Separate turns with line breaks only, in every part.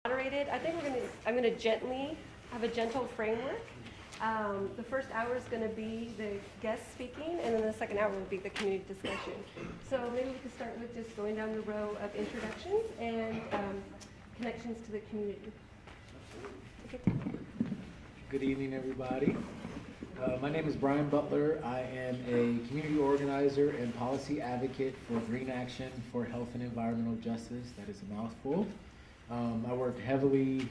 moderated. I think I'm gonna gently have a gentle framework. The first hour is gonna be the guest speaking, and then the second hour will be the community discussion. So maybe we could start with just going down the row of introductions and connections to the community. Okay.
Good evening, everybody. My name is Brian Butler. I am a community organizer and policy advocate for Green Action for Health and Environmental Justice. That is a mouthful. I work heavily,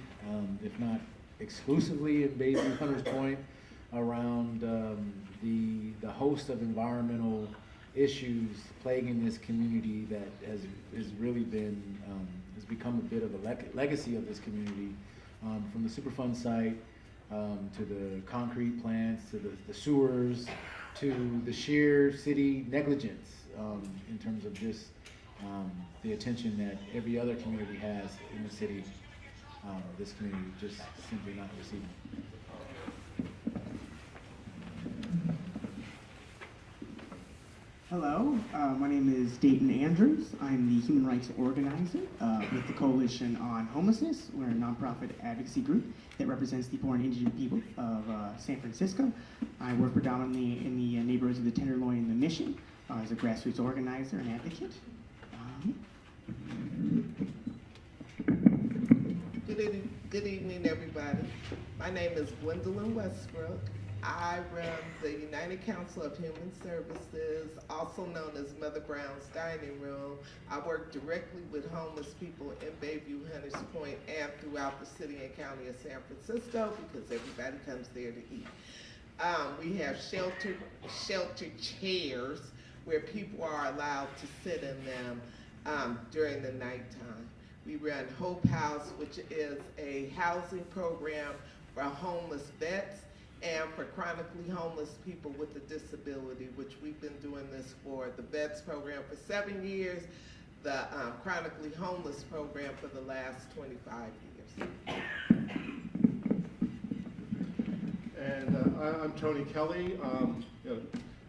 if not exclusively, in Bayview Hunters Point around the host of environmental issues plaguing this community that has really been has become a bit of a legacy of this community, from the Superfund site to the concrete plants, to the sewers, to the sheer city negligence in terms of just the attention that every other community has in the city. This community just simply not receiving.
Hello, my name is Dayton Andrews. I'm the human rights organizer with the Coalition on Homelessness. We're a nonprofit advocacy group that represents the poor and indigent people of San Francisco. I work predominantly in the neighborhoods of the Tenderloin and the Mission as a grassroots organizer and advocate.
Good evening, everybody. My name is Gwendolyn Westbrook. I run the United Council of Human Services, also known as Mother Brown's Dining Room. I work directly with homeless people in Bayview, Hunters Point, and throughout the city and county of San Francisco because everybody comes there to eat. We have shelter chairs where people are allowed to sit in them during the nighttime. We run Hope House, which is a housing program for homeless vets and for chronically homeless people with a disability, which we've been doing this for the vets program for 7 years, the chronically homeless program for the last 25 years.
And I'm Tony Kelly.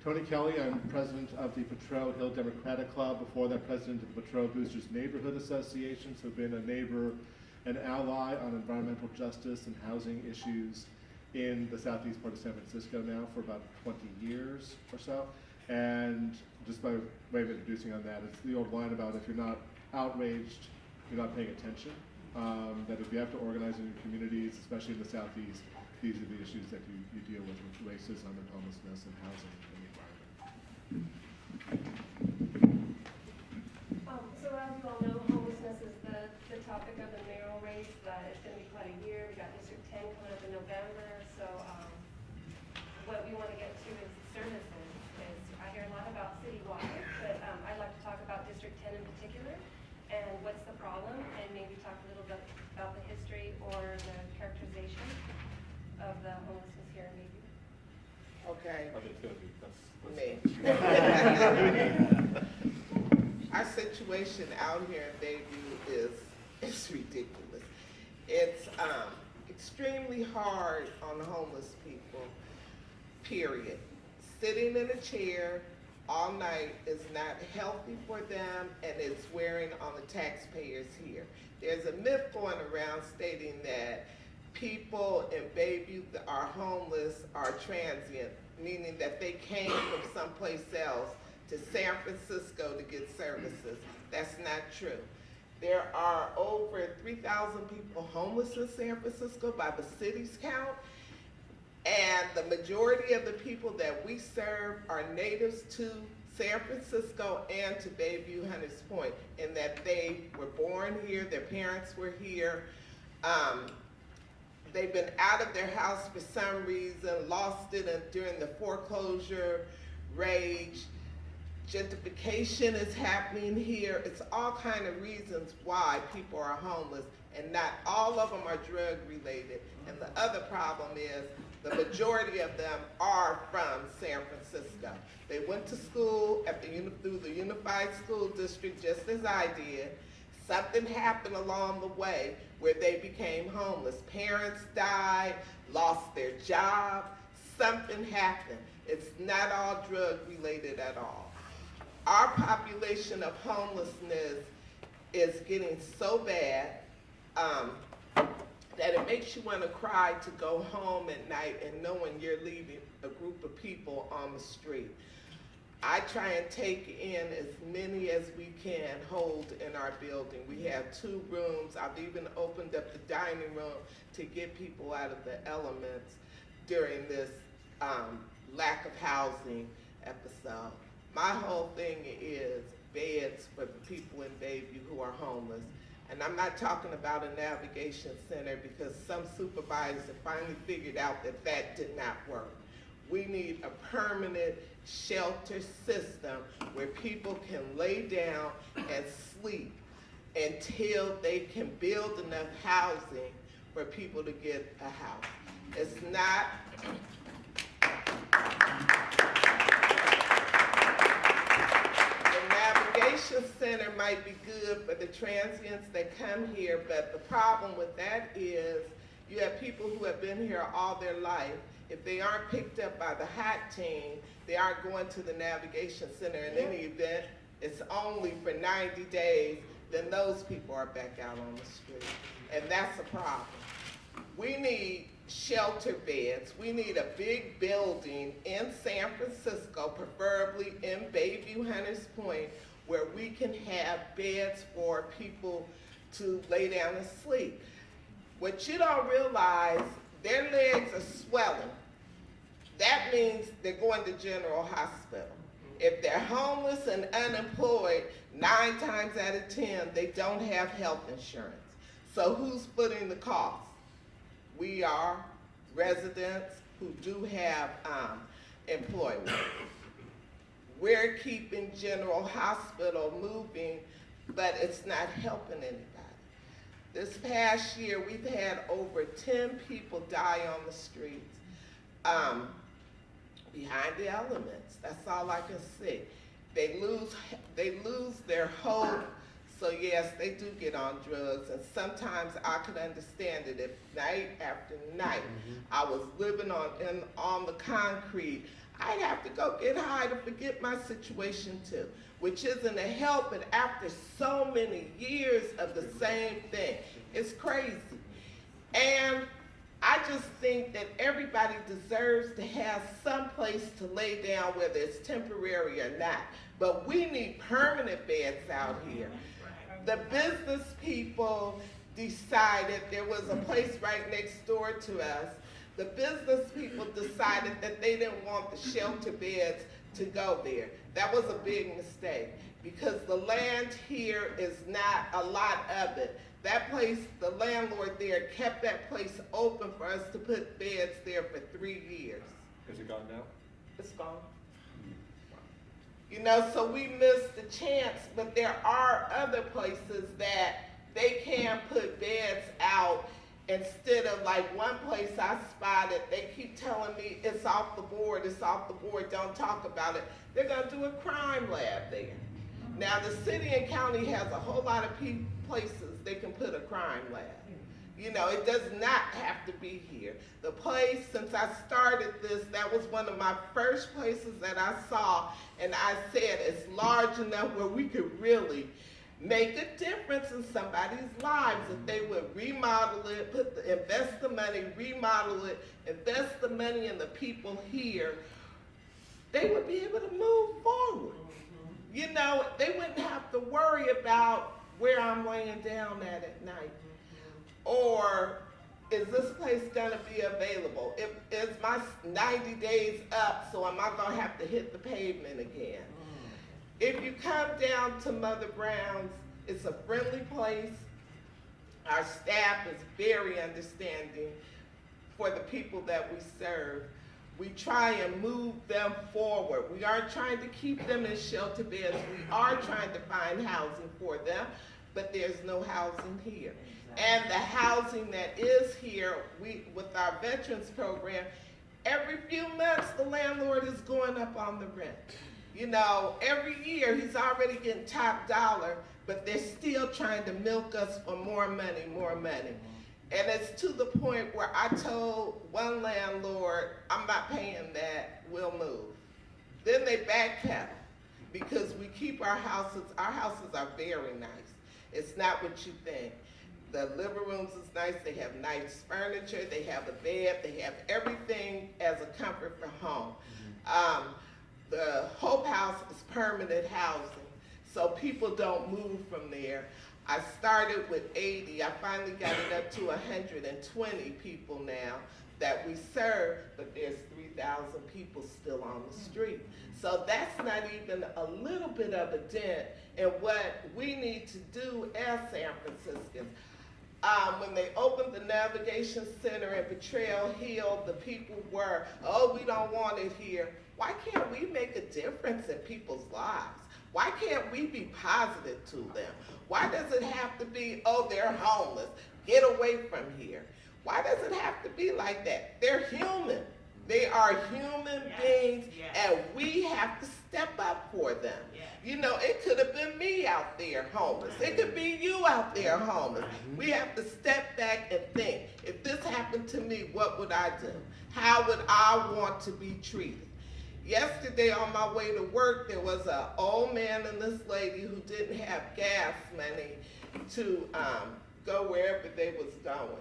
Tony Kelly, I'm president of the Potrero Hill Democratic Club. Before that, president of the Potrero Boosters Neighborhood Association, so been a neighbor and ally on environmental justice and housing issues in the southeast part of San Francisco now for about 20 years or so. And just by way of introducing on that, it's the old line about if you're not outraged, you're not paying attention. That if you have to organize in your communities, especially in the southeast, these are the issues that you deal with racism and homelessness and housing and the environment.
So as you all know, homelessness is the topic of the mayoral race. It's going to be quite a year. We got District 10 coming up in November. So what we want to get to is services. I hear a lot about citywide, but I'd like to talk about District 10 in particular and what's the problem, and maybe talk a little bit about the history or the characterization of the homelessness here in Bayview.
Okay.
I think it's going to be,
Me. Our situation out here in Bayview is ridiculous. It's extremely hard on the homeless people, period. Sitting in a chair all night is not healthy for them, and it's wearing on the taxpayers here. There's a myth going around stating that people in Bayview that are homeless are transient, meaning that they came from someplace else to San Francisco to get services. That's not true. There are over 3,000 people homeless in San Francisco by the city's count, and the majority of the people that we serve are natives to San Francisco and to Bayview Hunters Point, in that they were born here, their parents were here. They've been out of their house for some reason, lost it during the foreclosure rage. Gentrification is happening here. It's all kind of reasons why people are homeless, and not all of them are drug related. And the other problem is the majority of them are from San Francisco. They went to school through the Unified School District just as I did. Something happened along the way where they became homeless. Parents died, lost their job, something happened. It's not all drug related at all. Our population of homelessness is getting so bad that it makes you want to cry to go home at night and knowing you're leaving a group of people on the street. I try and take in as many as we can hold in our building. We have 2 rooms. I've even opened up the dining room to get people out of the elements during this lack of housing episode. My whole thing is beds for the people in Bayview who are homeless. And I'm not talking about a navigation center because some supervisors have finally figured out that that did not work. We need a permanent shelter system where people can lay down and sleep until they can build enough housing for people to get a house. It's not Navigation Center might be good for the transients that come here, but the problem with that is you have people who have been here all their life. If they aren't picked up by the HOT team, they aren't going to the Navigation Center in any event. It's only for 90 days, then those people are back out on the street. And that's a problem. We need shelter beds. We need a big building in San Francisco, preferably in Bayview, Hunters Point, where we can have beds for people to lay down and sleep. What you don't realize, their legs are swelling. That means they're going to General Hospital. If they're homeless and unemployed, 9 times out of 10, they don't have health insurance. So who's footing the cost? We are residents who do have employment. We're keeping General Hospital moving, but it's not helping anybody. This past year, we've had over 10 people die on the streets behind the elements. That's all I can say. They lose their hope. So yes, they do get on drugs, and sometimes I could understand it if night after night I was living on the concrete. I'd have to go get high to forget my situation too, which isn't a help, but after so many years of the same thing, it's crazy. And I just think that everybody deserves to have some place to lay down, whether it's temporary or not. But we need permanent beds out here. The business people decided, there was a place right next door to us, the business people decided that they didn't want the shelter beds to go there. That was a big mistake because the land here is not a lot of it. That place, the landlord there kept that place open for us to put beds there for 3 years.
Is it gone now?
It's gone. You know, so we missed the chance, but there are other places that they can put beds out instead of like one place I spotted, they keep telling me it's off the board, don't talk about it. They're gonna do a crime lab there. Now the city and county has a whole lot of places they can put a crime lab. You know, it does not have to be here. The place, since I started this, that was one of my first places that I saw, and I said it's large enough where we could really make a difference in somebody's lives if they would remodel it, invest the money, remodel it, invest the money in the people here, they would be able to move forward. You know, they wouldn't have to worry about where I'm laying down at night. Or is this place gonna be available? Is my 90 days up, so am I gonna have to hit the pavement again? If you come down to Mother Brown's, it's a friendly place. Our staff is very understanding for the people that we serve. We try and move them forward. We aren't trying to keep them in shelter beds. We are trying to find housing for them, but there's no housing here. And the housing that is here, with our veterans program, every few months the landlord is going up on the rent. You know, every year he's already getting top dollar, but they're still trying to milk us for more money, more money. And it's to the point where I told one landlord, I'm not paying that, we'll move. Then they backpedal because we keep our houses are very nice. It's not what you think. The living rooms is nice, they have nice furniture, they have a bed, they have everything as a comfort for home. The Hope House is permanent housing, so people don't move from there. I started with 80, I finally got it up to 120 people now that we serve, but there's 3,000 people still on the street. So that's not even a little bit of a dent in what we need to do as San Franciscans. When they opened the Navigation Center in Betrayal Hill, the people were, oh, we don't want it here. Why can't we make a difference in people's lives? Why can't we be positive to them? Why does it have to be, oh, they're homeless, get away from here? Why does it have to be like that? They're human. They are human beings, and we have to step up for them. You know, it could have been me out there homeless. It could be you out there homeless. We have to step back and think, if this happened to me, what would I do? How would I want to be treated? Yesterday on my way to work, there was an old man and this lady who didn't have gas money to go wherever they was going.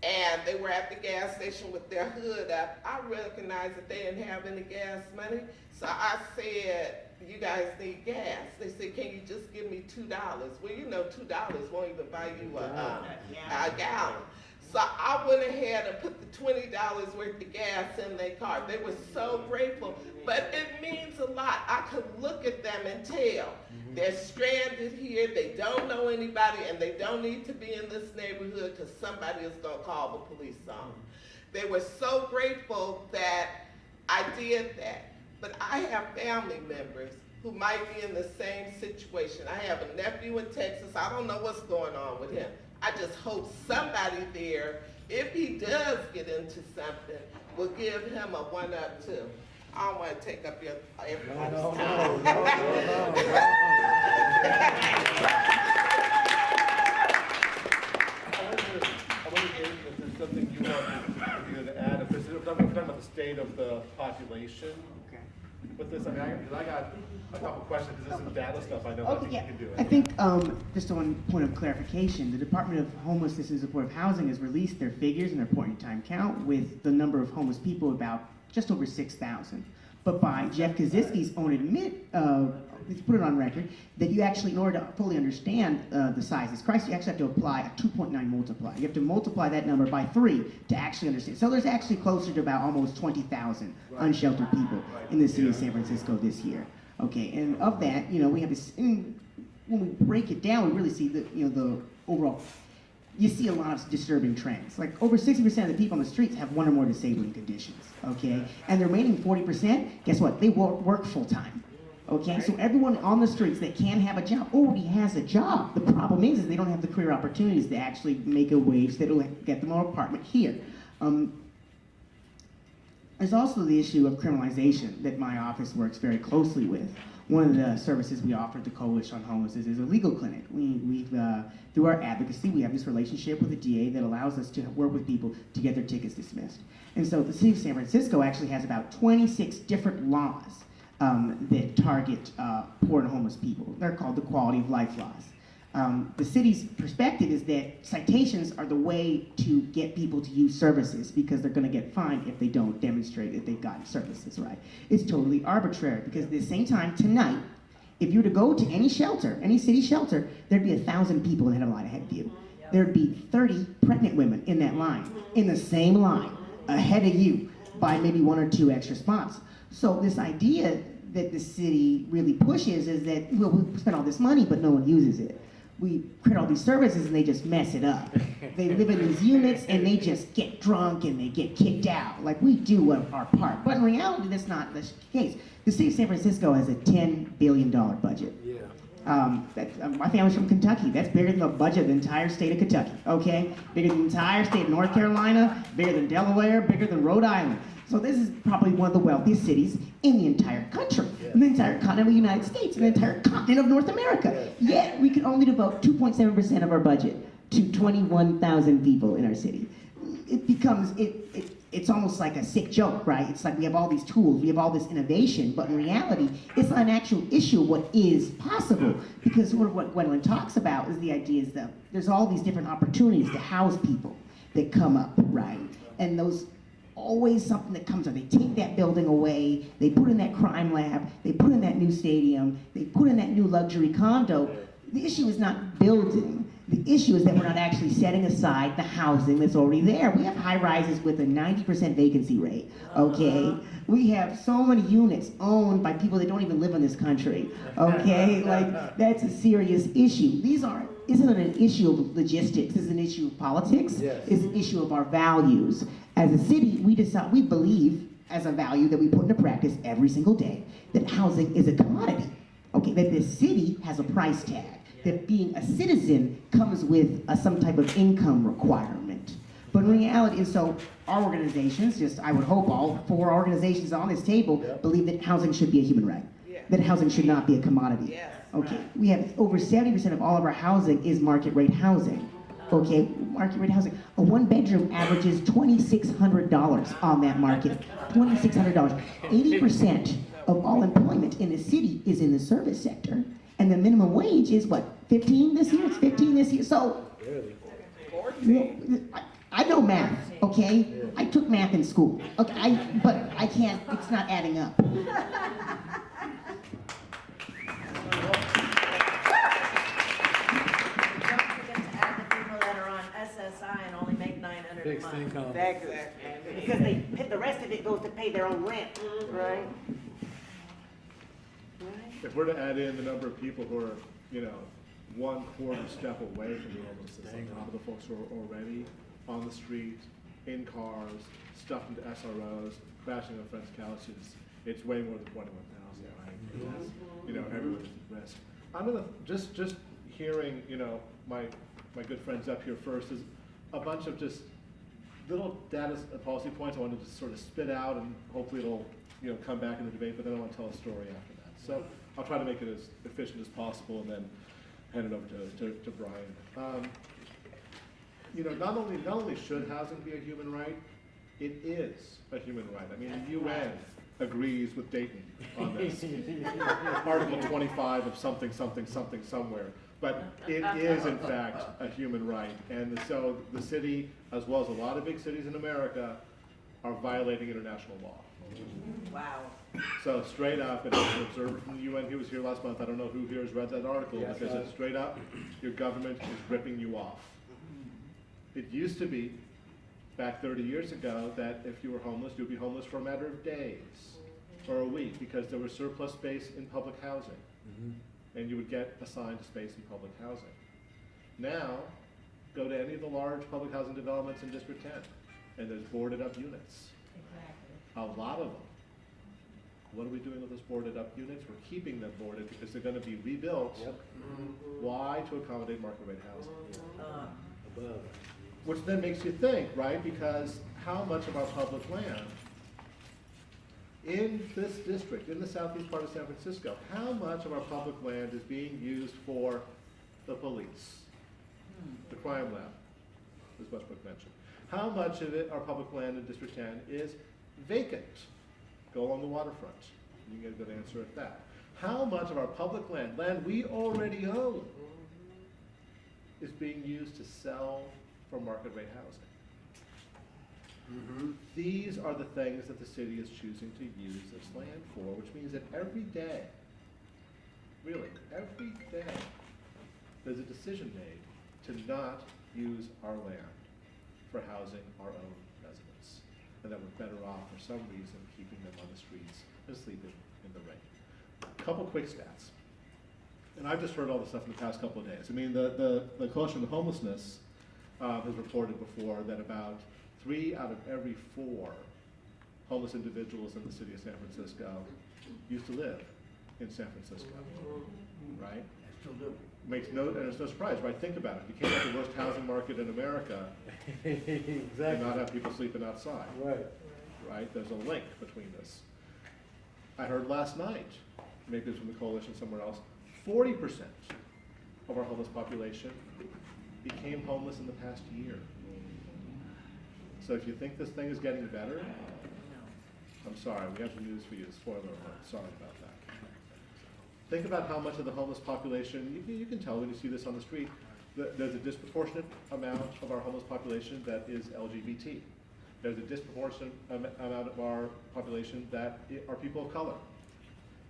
And they were at the gas station with their hood up. I recognized that they didn't have any gas money. So I said, you guys need gas. They said, can you just give me $2? Well, you know, $2 won't even buy you a gallon. So I went ahead and put the $20 worth of gas in their car. They were so grateful, but it means a lot. I could look at them and tell they're stranded here, they don't know anybody, and they don't need to be in this neighborhood because somebody is gonna call the police on them. They were so grateful that I did that. But I have family members who might be in the same situation. I have a nephew in Texas. I don't know what's going on with him. I just hope somebody there, if he does get into something, will give him a one-up too. I don't want to take up everybody's time.
No. I wonder if there's something you want to add. If we're talking about the state of the population.
Okay.
With this, I mean, I got a couple questions, because there's some data stuff I know
Okay,
that
yeah.
you can do.
I think, just on point of clarification, the Department of Homelessness and Supportive Housing has released their figures and their point-in-time count with the number of homeless people about just over 6,000. But by Jeff Kaczynski's own let's put it on record, that you actually, in order to fully understand the size of this crisis, you actually have to apply a 2.9 multiplier. You have to multiply that number by 3 to actually understand. So there's actually closer to about almost 20,000 unsheltered people in the city of San Francisco this year. Okay, and of that, you know, we have this, when we break it down, we really see the, you know, the overall, you see a lot of disturbing trends. Like over 60% of the people on the streets have one or more disabling conditions, okay? And the remaining 40%, guess what? They work full-time, okay? So everyone on the streets that can have a job already has a job. The problem is they don't have the career opportunities to actually make a wage that will get them an apartment here. There's also the issue of criminalization that my office works very closely with. One of the services we offer at the Coalition on Homelessness is a legal clinic. Through our advocacy, we have this relationship with the DA that allows us to work with people to get their tickets dismissed. And so the city of San Francisco actually has about 26 different laws that target poor and homeless people. They're called the quality of life laws. The city's perspective is that citations are the way to get people to use services because they're going to get fined if they don't demonstrate that they've gotten services, right? It's totally arbitrary because at the same time tonight, if you were to go to any shelter, any city shelter, there'd be 1,000 people that had a line ahead of you. There'd be 30 pregnant women in that line, in the same line, ahead of you by maybe 1 or 2 extra spots. So this idea that the city really pushes is that, well, we spend all this money, but no one uses it. We create all these services and they just mess it up. They live in these units and they just get drunk and they get kicked out. Like, we do our part. But in reality, that's not the case. The city of San Francisco has a $10 billion budget.
Yeah.
My family's from Kentucky. That's bigger than the budget of the entire state of Kentucky, okay? Bigger than the entire state of North Carolina, bigger than Delaware, bigger than Rhode Island. So this is probably one of the wealthiest cities in the entire country, in the entire continent of the United States, in the entire continent of North America. Yet we can only devote 2.7% of our budget to 21,000 people in our city. It becomes, it's almost like a sick joke, right? It's like we have all these tools, we have all this innovation, but in reality, it's not an actual issue of what is possible. Because sort of what Gwendolyn talks about is the idea is that there's all these different opportunities to house people that come up, right? And those always something that comes up. They take that building away, they put in that crime lab, they put in that new stadium, they put in that new luxury condo. The issue is not building. The issue is that we're not actually setting aside the housing that's already there. We have high rises with a 90% vacancy rate, okay? We have so many units owned by people that don't even live in this country, okay? Like, that's a serious issue. Isn't it an issue of logistics? This is an issue of politics.
Yes.
It's an issue of our values. As a city, we believe as a value that we put into practice every single day that housing is a commodity, okay? That this city has a price tag. That being a citizen comes with some type of income requirement. But in reality, and so our organizations, I would hope all 4 organizations on this table believe that housing should be a human right.
Yeah.
That housing should not be a commodity.
Yes.
Okay, we have over 70% of all of our housing is market rate housing. Okay, market rate housing. A 1-bedroom averages $2,600 on that market. $2,600. 80% of all employment in the city is in the service sector. And the minimum wage is what, 15 this year? It's 15 this year. So, I know math, okay? I took math in school. Okay, but I can't, it's not adding up.
Don't forget to add the people that are on SSI and only make $900 a
Fixed
month.
income.
Exactly. Because the rest of it goes to pay their own rent, right?
If we're to add in the number of people who are, 1/4 step away from the homelessness, on top of the folks who are already on the street, in cars, stuffed into SROs, crashing on friends' couches, it's way more than 21,000, right? That's, everyone's at risk. I'm gonna, just hearing, my good friends up here first is a bunch of just little data policy points I wanted to sort of spit out, and hopefully it'll, come back in the debate, but then I want to tell a story after that. So I'll try to make it as efficient as possible and then hand it over to Brian. Not only should housing be a human right, it is a human right. I mean, the UN agrees with Dayton on this. Article 25 of something, somewhere. But it is, in fact, a human right. And so the city, as well as a lot of big cities in America, are violating international law.
Wow.
So straight up, and as an observer from the UN who was here last month, I don't know who here has read that article,
Yes,
because it's straight up, your government is ripping you off. It used to be, back 30 years ago, that if you were homeless, you'd be homeless for a matter of days or a week, because there was surplus space in public housing, and you would get assigned a space in public housing. Now, go to any of the large public housing developments in District 10, and there's boarded up units. A lot of them. What are we doing with those boarded up units? We're keeping them boarded because they're going to be rebuilt.
Yep.
Why? To accommodate market rate housing.
Above.
Which then makes you think, right? Because how much of our public land in this district, in the southeast part of San Francisco, how much of our public land is being used for the police, the crime lab, as Westbrook mentioned? How much of it, our public land in District 10, is vacant? Go along the waterfront. You can get a good answer at that. How much of our public land we already own, is being used to sell for market rate housing? These are the things that the city is choosing to use this land for, which means that every day, really, every day, there's a decision made to not use our land for housing our own residents, and that we're better off for some reason keeping them on the streets and sleeping in the rain. A couple quick stats. And I've just heard all this stuff in the past couple of days. I mean, the Coalition of Homelessness has reported before that about 3 out of every 4 homeless individuals in the city of San Francisco used to live in San Francisco, right? Makes no, and it's no surprise, right? Think about it. You can't have the worst housing market in America and not have people sleeping outside,
Right.
right? There's a link between this. I heard last night, maybe it's from the coalition somewhere else, 40% of our homeless population became homeless in the past year. So if you think this thing is getting better, I'm sorry, we have some news for you, spoiler alert, sorry about that. Think about how much of the homeless population, you can tell when you see this on the street, there's a disproportionate amount of our homeless population that is LGBT. There's a disproportionate amount of our population that are people of color.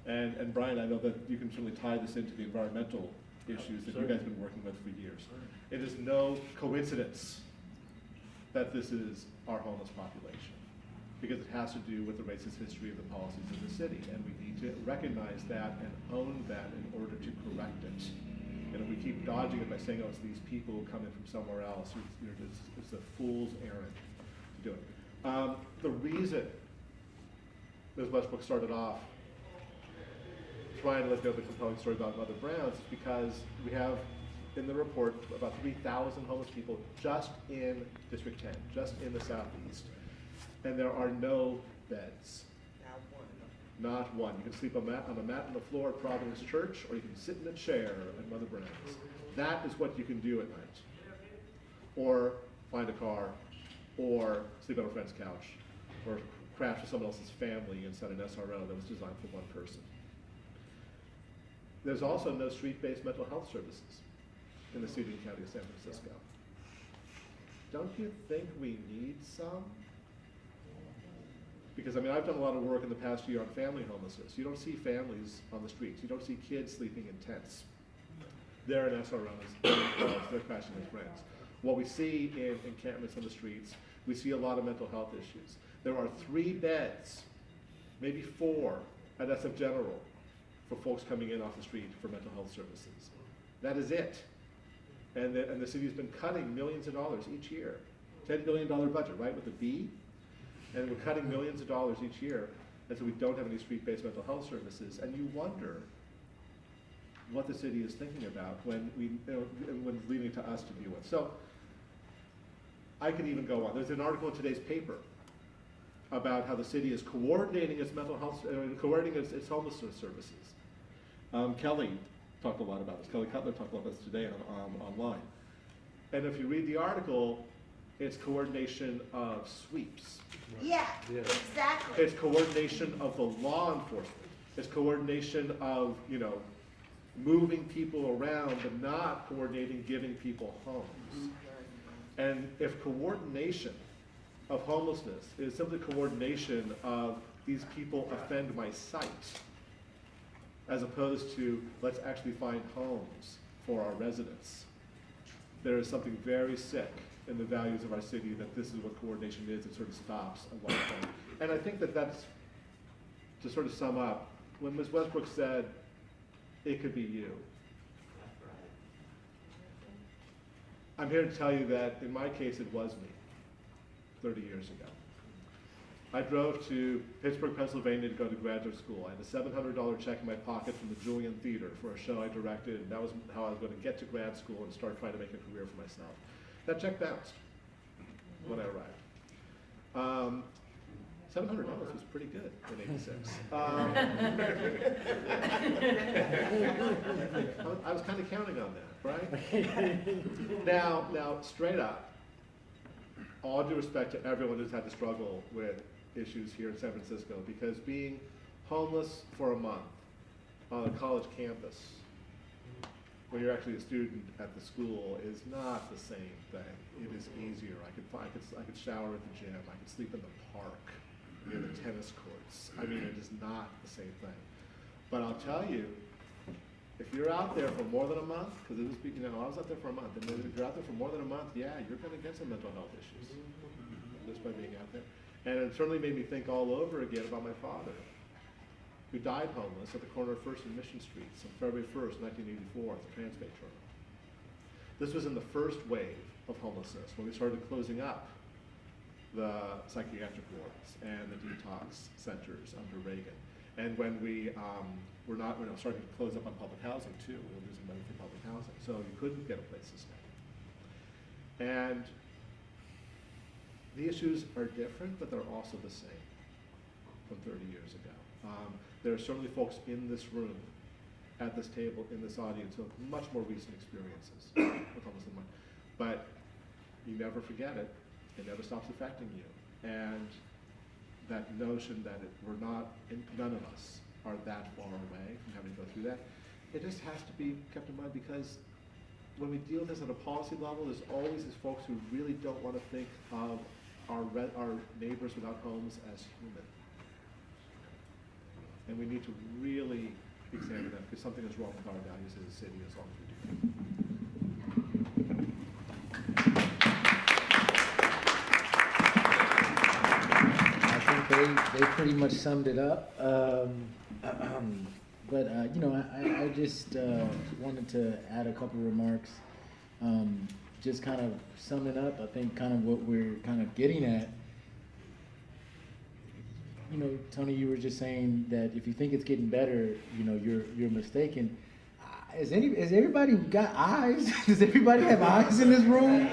And Brian, I know that you can certainly tie this into the environmental issues that you guys have been working with for years. It is no coincidence that this is our homeless population, because it has to do with the racist history of the policies of the city, and we need to recognize that and own that in order to correct it. And if we keep dodging it by saying, oh, it's these people who come in from somewhere else, it's a fool's errand to do it. The reason Ms. Westbrook started off trying to let go of the compelling story about Mother Brown's is because we have in the report about 3,000 homeless people just in District 10, just in the southeast. And there are no beds. Not one. You can sleep on a mat on the floor at Providence Church, or you can sit in a chair at Mother Brown's. That is what you can do at night. Or find a car, or sleep on a friend's couch, or crash with someone else's family inside an SRO that was designed for one person. There's also no street-based mental health services in the city and county of San Francisco. Don't you think we need some? Because, I mean, I've done a lot of work in the past year on family homelessness. You don't see families on the streets. You don't see kids sleeping in tents. They're in SROs, they're crashing with friends. What we see in encampments on the streets, we see a lot of mental health issues. There are 3 beds, maybe 4, at SF General for folks coming in off the street for mental health services. That is it. And the city's been cutting millions of dollars each year. $10 billion budget, right, with a B? And we're cutting millions of dollars each year, and so we don't have any street-based mental health services. And you wonder what the city is thinking about when when leaving it to us to deal with. So I could even go on. There's an article in today's paper about how the city is coordinating its mental health, coordinating its homelessness services. Kelly talked a lot about this. Kelly Cutler talked about this today online. And if you read the article, it's coordination of sweeps.
Yeah, exactly.
It's coordination of the law enforcement. It's coordination of, moving people around, but not coordinating giving people homes. And if coordination of homelessness is simply coordination of these people offend my sight, as opposed to let's actually find homes for our residents, there is something very sick in the values of our city that this is what coordination is. It sort of stops at one point. And I think that's, to sort of sum up, when Ms. Westbrook said, it could be you. I'm here to tell you that in my case, it was me 30 years ago. I drove to Pittsburgh, Pennsylvania to go to graduate school. I had a $700 check in my pocket from the Julian Theater for a show I directed, and that was how I was going to get to grad school and start trying to make a career for myself. That check bounced when I arrived. $700 was pretty good in '86. I was kind of counting on that, right? Now, straight up, all due respect to everyone who's had to struggle with issues here in San Francisco, because being homeless for a month on a college campus when you're actually a student at the school is not the same thing. It is easier. I could shower at the gym. I could sleep in the park near the tennis courts. I mean, it is not the same thing. But I'll tell you, if you're out there for more than a month, because it was, I was out there for a month, and if you're out there for more than a month, yeah, you're going to get some mental health issues just by being out there. And it certainly made me think all over again about my father, who died homeless at the corner of First and Mission Streets on February 1st, 1984, at the Transbay Terminal. This was in the first wave of homelessness, when we started closing up the psychiatric wards and the detox centers under Reagan. And when we were starting to close up on public housing too, we were losing money for public housing, so you couldn't get a place to stay. And the issues are different, but they're also the same from 30 years ago. There are certainly folks in this room, at this table, in this audience, who have much more recent experiences with homelessness. But you never forget it. It never stops affecting you. And that notion that none of us are that far away from having to go through that, it just has to be kept in mind, because when we deal with this at a policy level, there's always these folks who really don't want to think of our neighbors without homes as human. And we need to really examine that, because something is wrong with our values as a city as long as we do that.
I think they pretty much summed it up. But you know, I just wanted to add a couple remarks. Just kind of summing up, I think kind of what we're kind of getting at. You know, Tony, you were just saying that if you think it's getting better, you know, you're mistaken. Has everybody got eyes? Does everybody have eyes in this room?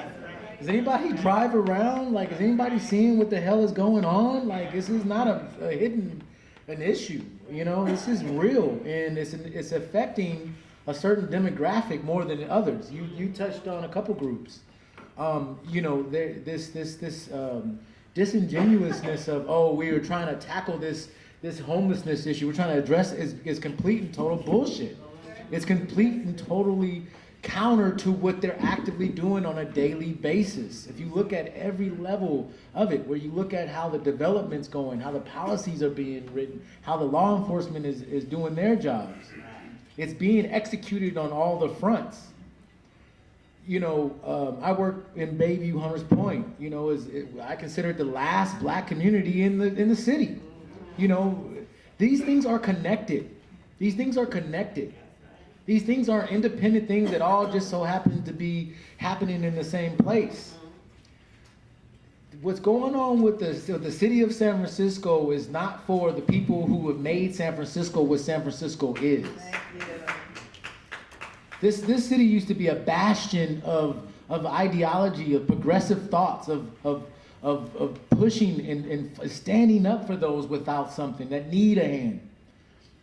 Does anybody drive around? Like, is anybody seeing what the hell is going on? Like, this is not a hidden an issue. You know, this is real, and it's affecting a certain demographic more than others. You touched on a couple groups. You know, this disingenuousness of, oh, we are trying to tackle this homelessness issue, we're trying to address it, is complete and total bullshit. It's complete and totally counter to what they're actively doing on a daily basis. If you look at every level of it, where you look at how the development's going, how the policies are being written, how the law enforcement is doing their jobs, it's being executed on all the fronts. You know, I work in Bayview, Hunters Point. You know, I consider it the last black community in the city. You know, these things are connected. These things are connected. These things aren't independent things that all just so happen to be happening in the same place. What's going on with the city of San Francisco is not for the people who have made San Francisco what San Francisco is. This city used to be a bastion of ideology, of progressive thoughts, of pushing and standing up for those without something, that need a hand.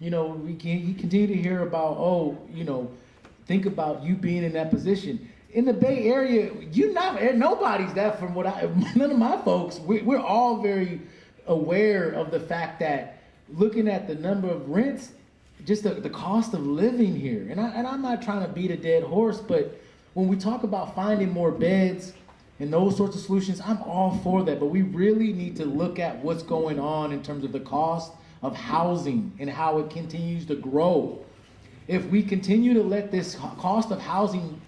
You know, you continue to hear about, oh, you know, think about you being in that position. In the Bay Area, nobody's that, from none of my folks, we're all very aware of the fact that looking at the number of rents, just the cost of living here. And I'm not trying to beat a dead horse, but when we talk about finding more beds and those sorts of solutions, I'm all for that. But we really need to look at what's going on in terms of the cost of housing and how it continues to grow. If we continue to let this cost of housing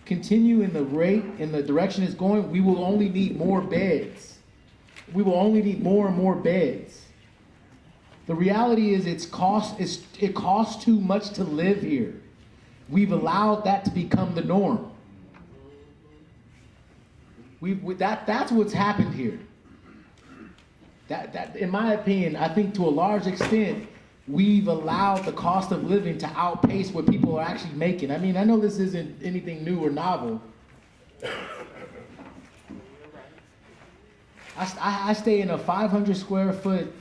continue in the direction it's going, we will only need more beds. We will only need more and more beds. The reality is it costs too much to live here. We've allowed that to become the norm. That's what's happened here. That, in my opinion, I think to a large extent, we've allowed the cost of living to outpace what people are actually making. I mean, I know this isn't anything new or novel. I stay in a 500 square foot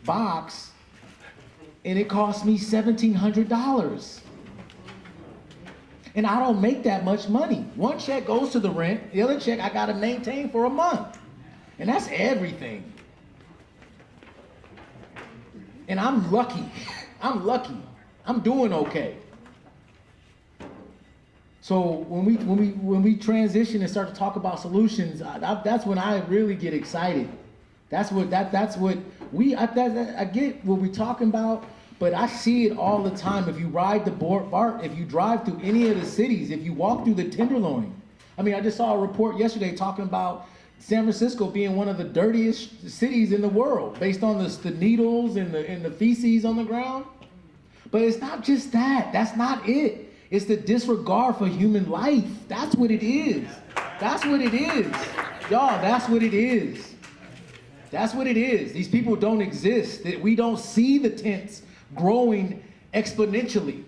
box, and it costs me $1,700. And I don't make that much money. One check goes to the rent, the other check I gotta maintain for a month. And that's everything. And I'm lucky. I'm lucky. I'm doing okay. So when we transition and start to talk about solutions, that's when I really get excited. I get what we're talking about, but I see it all the time. If you ride the BART, if you drive through any of the cities, if you walk through the Tenderloin. I mean, I just saw a report yesterday talking about San Francisco being one of the dirtiest cities in the world, based on the needles and the feces on the ground. But it's not just that. That's not it. It's the disregard for human life. That's what it is. That's what it is. Y'all, that's what it is. That's what it is. These people don't exist. We don't see the tents growing exponentially.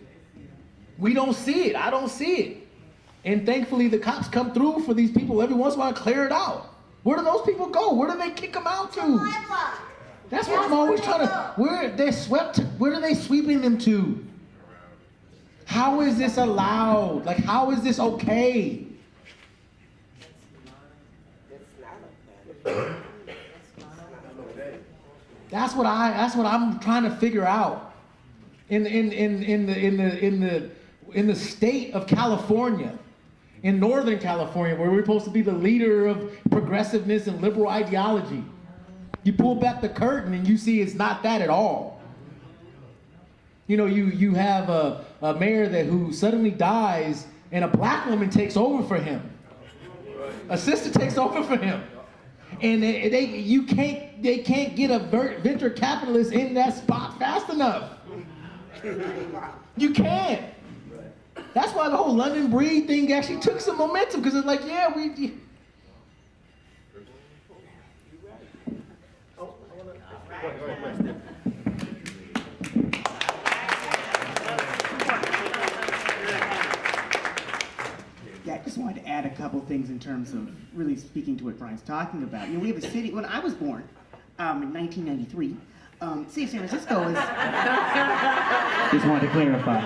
We don't see it. I don't see it. And thankfully, the cops come through for these people every once in a while, clear it out. Where do those people go? Where do they kick them out to? That's what I'm always trying to. Where are they sweeping them to? How is this allowed? Like, how is this okay? That's what I'm trying to figure out. In the state of California, in Northern California, where we're supposed to be the leader of progressiveness and liberal ideology, you pull back the curtain and you see it's not that at all. You know, you have a mayor who suddenly dies and a black woman takes over for him. A sister takes over for him. And they can't get a venture capitalist in that spot fast enough. You can't. That's why the whole London Breed thing actually took some momentum, because it's like, yeah, we.
Yeah, I just wanted to add a couple things in terms of really speaking to what Brian's talking about. You know, we have a city, when I was born, in 1993, city of San Francisco was, just wanted to clarify.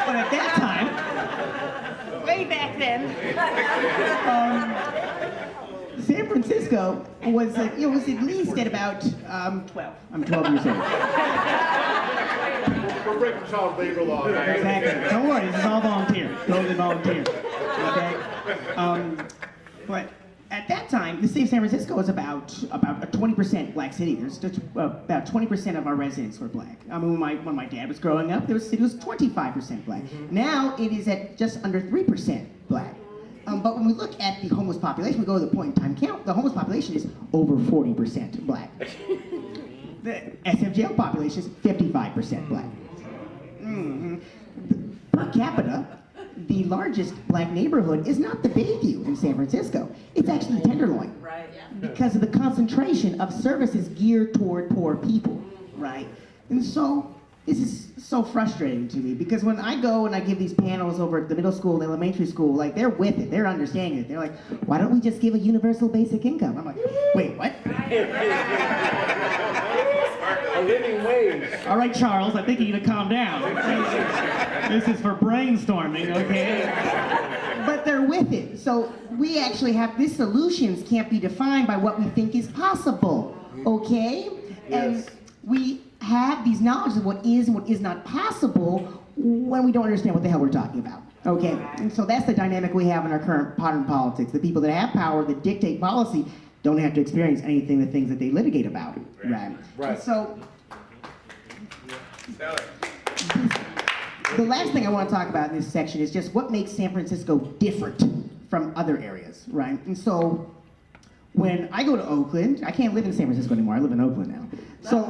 But at that time, way back then, San Francisco was, was at least at about 12. I'm 12 years old.
We're breaking child labor law.
Exactly. Don't worry, this is all volunteer. Totally volunteer. Okay? But at that time, the city of San Francisco was about a 20% black city. There's just about 20% of our residents were black. I mean, when my dad was growing up, the city was 25% black. Now it is at just under 3% black. But when we look at the homeless population, we go to the point in time count, the homeless population is over 40% black. The SF jail population is 55% black. Per capita, the largest black neighborhood is not the Bayview in San Francisco. It's actually the Tenderloin.
Right.
Because of the concentration of services geared toward poor people, right? And so, this is so frustrating to me, because when I go and I give these panels over at the middle school and elementary school, like, they're with it, they're understanding it. They're like, why don't we just give a universal basic income? I'm like, wait, what?
A living wage.
All right, Charles, I think you need to calm down. This is for brainstorming, okay? But they're with it. So we actually have, these solutions can't be defined by what we think is possible, okay?
Yes.
And we have these knowledge of what is and what is not possible when we don't understand what the hell we're talking about, okay? And so that's the dynamic we have in our current modern politics. The people that have power, that dictate policy, don't have to experience anything, the things that they litigate about, right?
Right.
And so, the last thing I want to talk about in this section is just what makes San Francisco different from other areas, right? And so, when I go to Oakland, I can't live in San Francisco anymore, I live in Oakland now. So,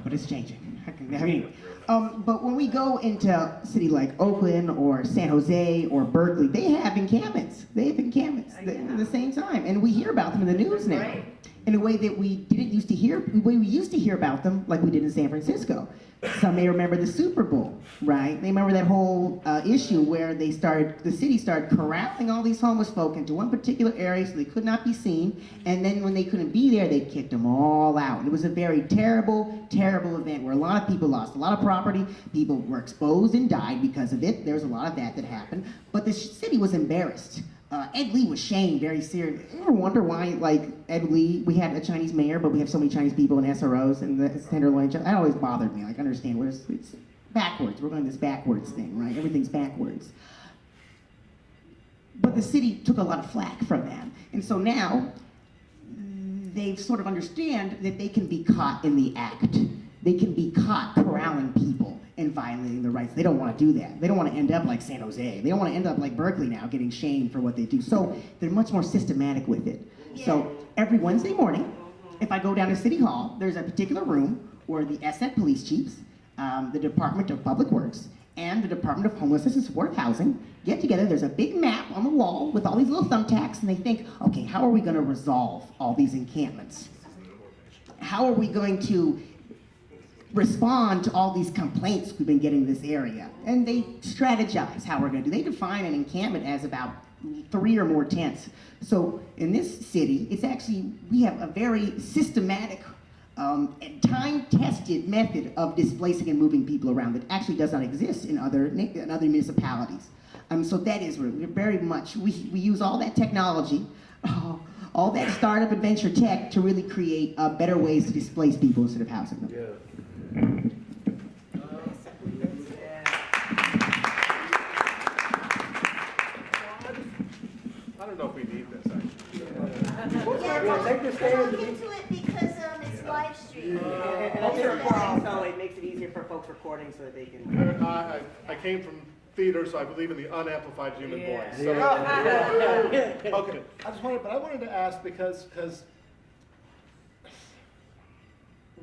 but it's changing. Anyway, but when we go into a city like Oakland or San Jose or Berkeley, they have encampments. They have encampments at the same time, and we hear about them in the news now.
Right.
In a way that we didn't used to hear, the way we used to hear about them, like we did in San Francisco. Some may remember the Super Bowl, right? They remember that whole issue where the city started corralling all these homeless folk into one particular area so they could not be seen, and then when they couldn't be there, they kicked them all out. And it was a very terrible, terrible event where a lot of people lost a lot of property, people were exposed and died because of it. There was a lot of that happened, but the city was embarrassed. Ed Lee was shamed very seriously. You ever wonder why, like, Ed Lee, we had a Chinese mayor, but we have so many Chinese people in SROs and the Tenderloin, that always bothered me. Like, I understand, it's backwards. We're going this backwards thing, right? Everything's backwards. But the city took a lot of flack from that. And so now, they sort of understand that they can be caught in the act. They can be caught corralling people and violating their rights. They don't want to do that. They don't want to end up like San Jose. They don't want to end up like Berkeley now, getting shamed for what they do. So they're much more systematic with it. So every Wednesday morning, if I go down to City Hall, there's a particular room where the SF police chiefs, the Department of Public Works, and the Department of Homelessness and Supportive Housing get together. There's a big map on the wall with all these little thumbtacks, and they think, okay, how are we going to resolve all these encampments? How are we going to respond to all these complaints we've been getting in this area? And they strategize how we're going to do. They define an encampment as about 3 or more tents. So in this city, it's actually, we have a very systematic and time-tested method of displacing and moving people around that actually does not exist in other municipalities. So that is we're very much, we use all that technology, all that startup adventure tech to really create better ways to displace people instead of housing them.
Yeah.
I don't know if we need this, actually.
Yeah, take the stand.
Look into it because it's live streamed.
And that's your recording, so it makes it easier for folks recording so that they can.
I came from theater, so I believe in the unamplified human voice. So,
Yeah.
okay, I wanted to ask because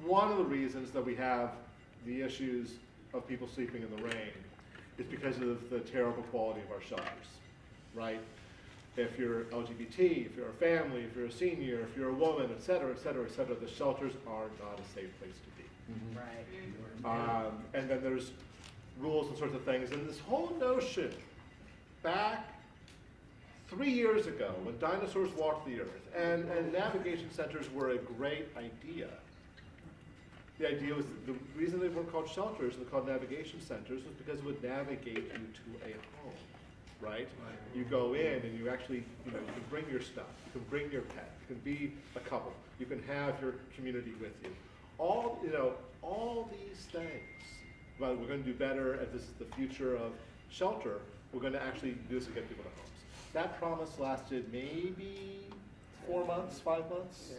one of the reasons that we have the issues of people sleeping in the rain is because of the terrible quality of our shelters, right? If you're LGBT, if you're a family, if you're a senior, if you're a woman, et cetera, et cetera, et cetera, the shelters are not a safe place to be.
Right.
And then there's rules and sorts of things, and this whole notion back 3 years ago when dinosaurs walked the earth and navigation centers were a great idea. The idea was the reason they weren't called shelters and they're called navigation centers was because it would navigate you to a home, right? You go in and you actually, you can bring your stuff, you can bring your pet, you can be a couple, you can have your community with you. All these things, but we're going to do better, and this is the future of shelter, we're going to actually do this to get people to homes. That promise lasted maybe 4 months, 5 months,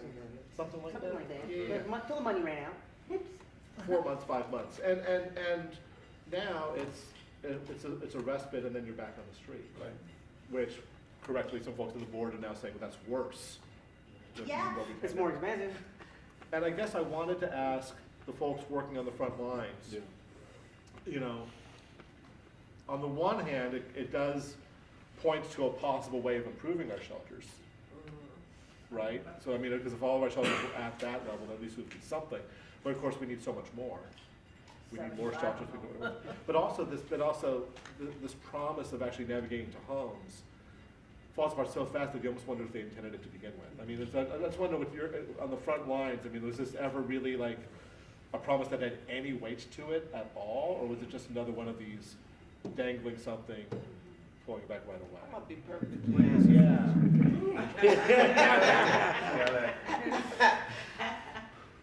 something like
Something
that.
like that.
Yeah.
Till the money ran out.
4 months, 5 months, and now it's a respite, and then you're back on the street, right? Which, correctly, some folks on the board are now saying, well, that's worse. than
Yeah.
what we
It's
had.
more expensive.
And I guess I wanted to ask the folks working on the front lines, on the one hand, it does point to a possible way of improving our shelters, right? So I mean, because if all of our shelters were at that level, at least we'd be something. But of course, we need so much more. We need more shelters. But also this promise of actually navigating to homes falls apart so fast that you almost wonder if they intended it to begin with. I mean, I just wonder with your on the front lines. I mean, was this ever really like a promise that had any weight to it at all, or was it just another one of these dangling something, pulling it back right away?
I'm gonna be perfectly honest.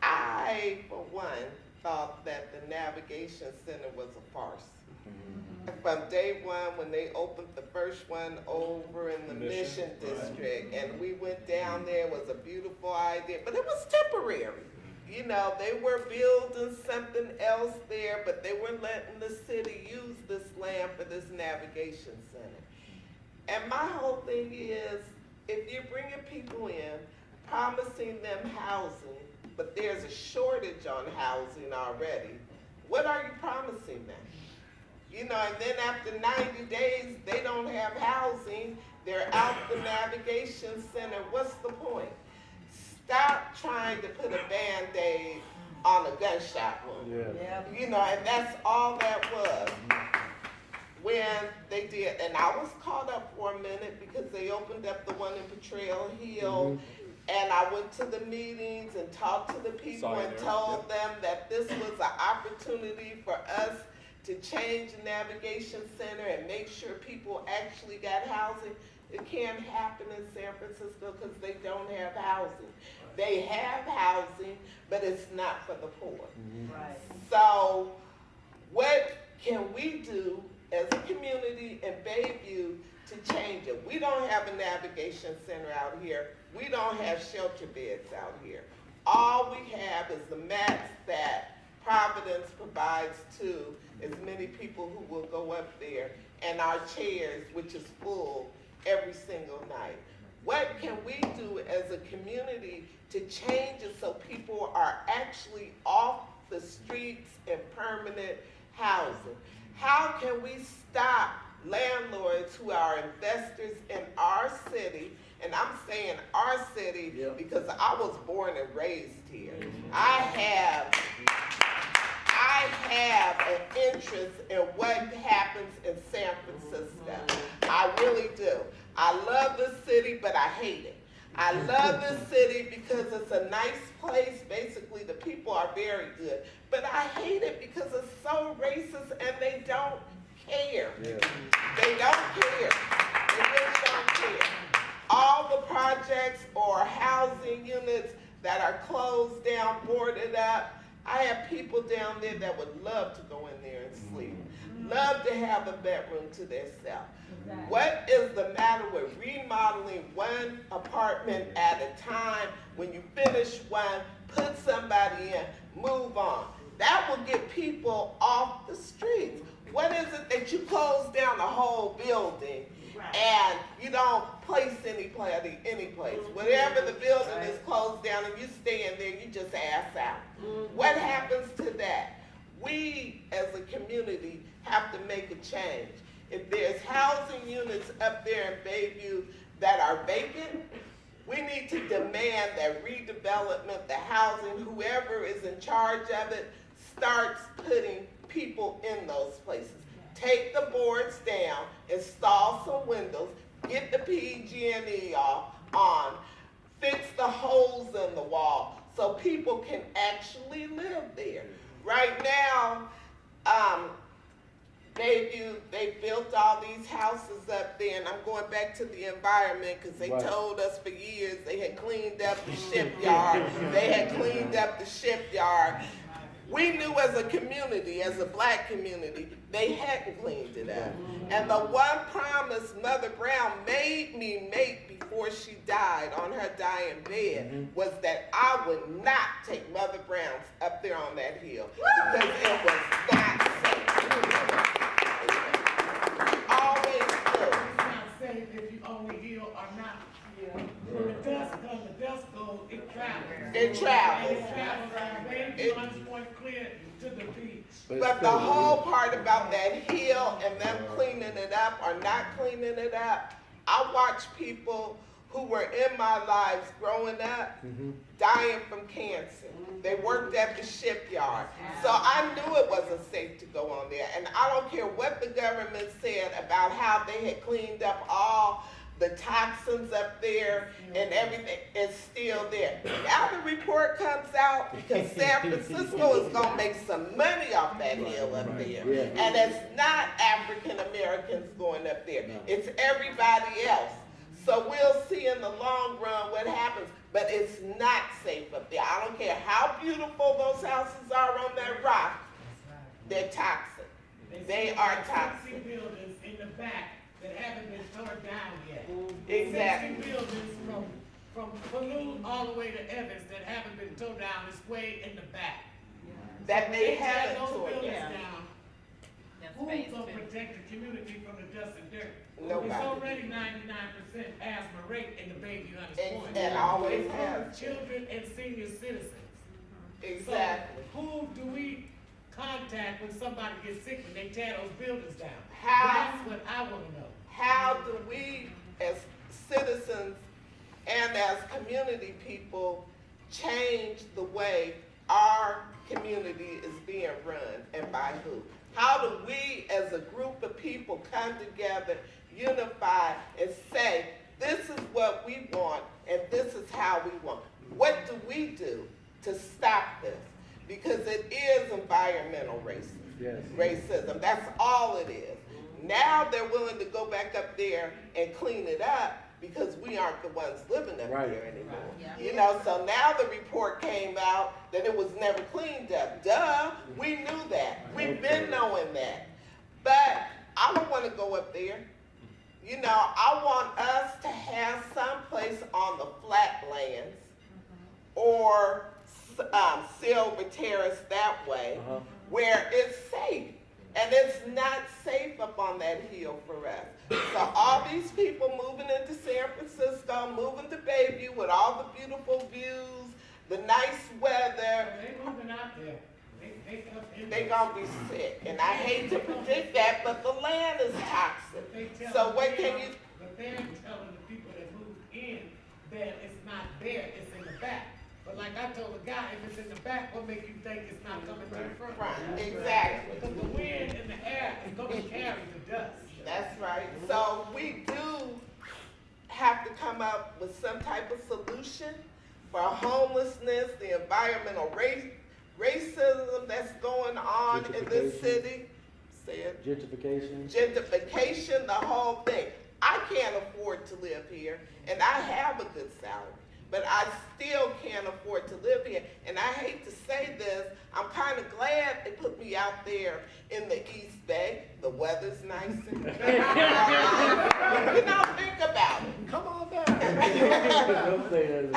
I, for one, thought that the navigation center was a farce. From day one, when they opened the first one over in the Mission District, and we went down there, it was a beautiful idea, but it was temporary. They were building something else there, but they were letting the city use this land for this navigation center. And my whole thing is, if you're bringing people in, promising them housing, but there's a shortage on housing already, what are you promising them? And then after 90 days, they don't have housing, they're out the navigation center, what's the point? Stop trying to put a Band-Aid on a gunshot wound.
Yeah.
And that's all that was. When they did, and I was caught up for a minute because they opened up the one in Potrero Hill, and I went to the meetings and talked to the people and told them that this was an opportunity for us to change the navigation center and make sure people actually got housing. It can't happen in San Francisco because they don't have housing. They have housing, but it's not for the poor.
Right.
So what can we do as a community in Bayview to change it? We don't have a navigation center out here. We don't have shelter beds out here. All we have is the mats that Providence provides to as many people who will go up there, and our chairs, which is full every single night. What can we do as a community to change it so people are actually off the streets in permanent housing? How can we stop landlords who are investors in our city, and I'm saying our city because I was born and raised here. I have an interest in what happens in San Francisco. I really do. I love this city, but I hate it. I love this city because it's a nice place. Basically, the people are very good. But I hate it because it's so racist and they don't care. They don't care. They really don't care. All the projects or housing units that are closed down, boarded up, I have people down there that would love to go in there and sleep. Love to have a bedroom to themselves. What is the matter with remodeling one apartment at a time? When you finish one, put somebody in, move on. That will get people off the streets. What is it that you close down the whole building and you don't place any place? Whatever the building is closed down and you stay in there, you just ass out. What happens to that? We as a community have to make a change. If there's housing units up there in Bayview that are vacant, we need to demand that redevelopment, the housing, whoever is in charge of it, starts putting people in those places. Take the boards down, install some windows, get the PG&E on, fix the holes in the wall so people can actually live there. Right now, they built all these houses up there, and I'm going back to the environment because they told us for years they had cleaned up the shipyard. They had cleaned up the shipyard. We knew as a community, as a black community, they hadn't cleaned it up. And the one promise Mother Brown made me make before she died on her dying bed was that I would not take Mother Brown's up there on that hill because it was not safe. Always good.
It's not safe if you on the hill or not. When the dust comes, the dust goes, it travels.
It travels.
And it travels from Bayview, Hunts Point clear to the beach.
But the whole part about that hill and them cleaning it up or not cleaning it up, I watched people who were in my lives growing up dying from cancer. They worked at the shipyard. So I knew it wasn't safe to go on there. And I don't care what the government said about how they had cleaned up all the toxins up there and everything is still there. Now the report comes out because San Francisco is gonna make some money off that hill up there. And it's not African Americans going up there, it's everybody else. So we'll see in the long run what happens, but it's not safe up there. I don't care how beautiful those houses are on that rock, they're toxic. They are toxic.
Buildings in the back that haven't been torn down yet.
Exactly.
60 buildings from Falun all the way to Evans that haven't been torn down, is way in the back.
That they
tear
haven't
those
torn
buildings
down.
down. Who's gonna protect the community from the dust and dirt?
Nobody.
It's already 99% asthma rate in the Bayview Hunts Point.
And always has.
Children and senior citizens.
Exactly.
So who do we contact when somebody gets sick, when they tear those buildings down?
How-
That's what I wanna know.
How do we as citizens and as community people change the way our community is being run and by who? How do we as a group of people come together, unify, and say, this is what we want and this is how we want? What do we do to stop this? Because it is environmental racism. That's all it is. Now they're willing to go back up there and clean it up because we aren't the ones living up there anymore. You know, so now the report came out that it was never cleaned up. Duh, we knew that. We've been knowing that. But I don't want to go up there. You know, I want us to have some place on the flatlands or Silver Terrace that way where it's safe. And it's not safe up on that hill for us. So all these people moving into San Francisco, moving to Bayview with all the beautiful views, the nice weather,
They moving out there.
they're gonna be sick. And I hate to predict that, but the land is toxic. So what can you?
But they're telling the people that moved in that it's not there, it's in the back. But like I told the guy, if it's in the back, what make you think it's not coming to the front?
Right, exactly.
Because the wind and the air is gonna carry the dust.
That's right. So we do have to come up with some type of solution for homelessness, the environmental racism that's going on in this city. say it?
Gentrification.
Gentrification, the whole thing. I can't afford to live here, and I have a good salary, but I still can't afford to live here. And I hate to say this, I'm kind of glad they put me out there in the East Bay. The weather's nice. You know, think about it.
Come on back. Don't say that.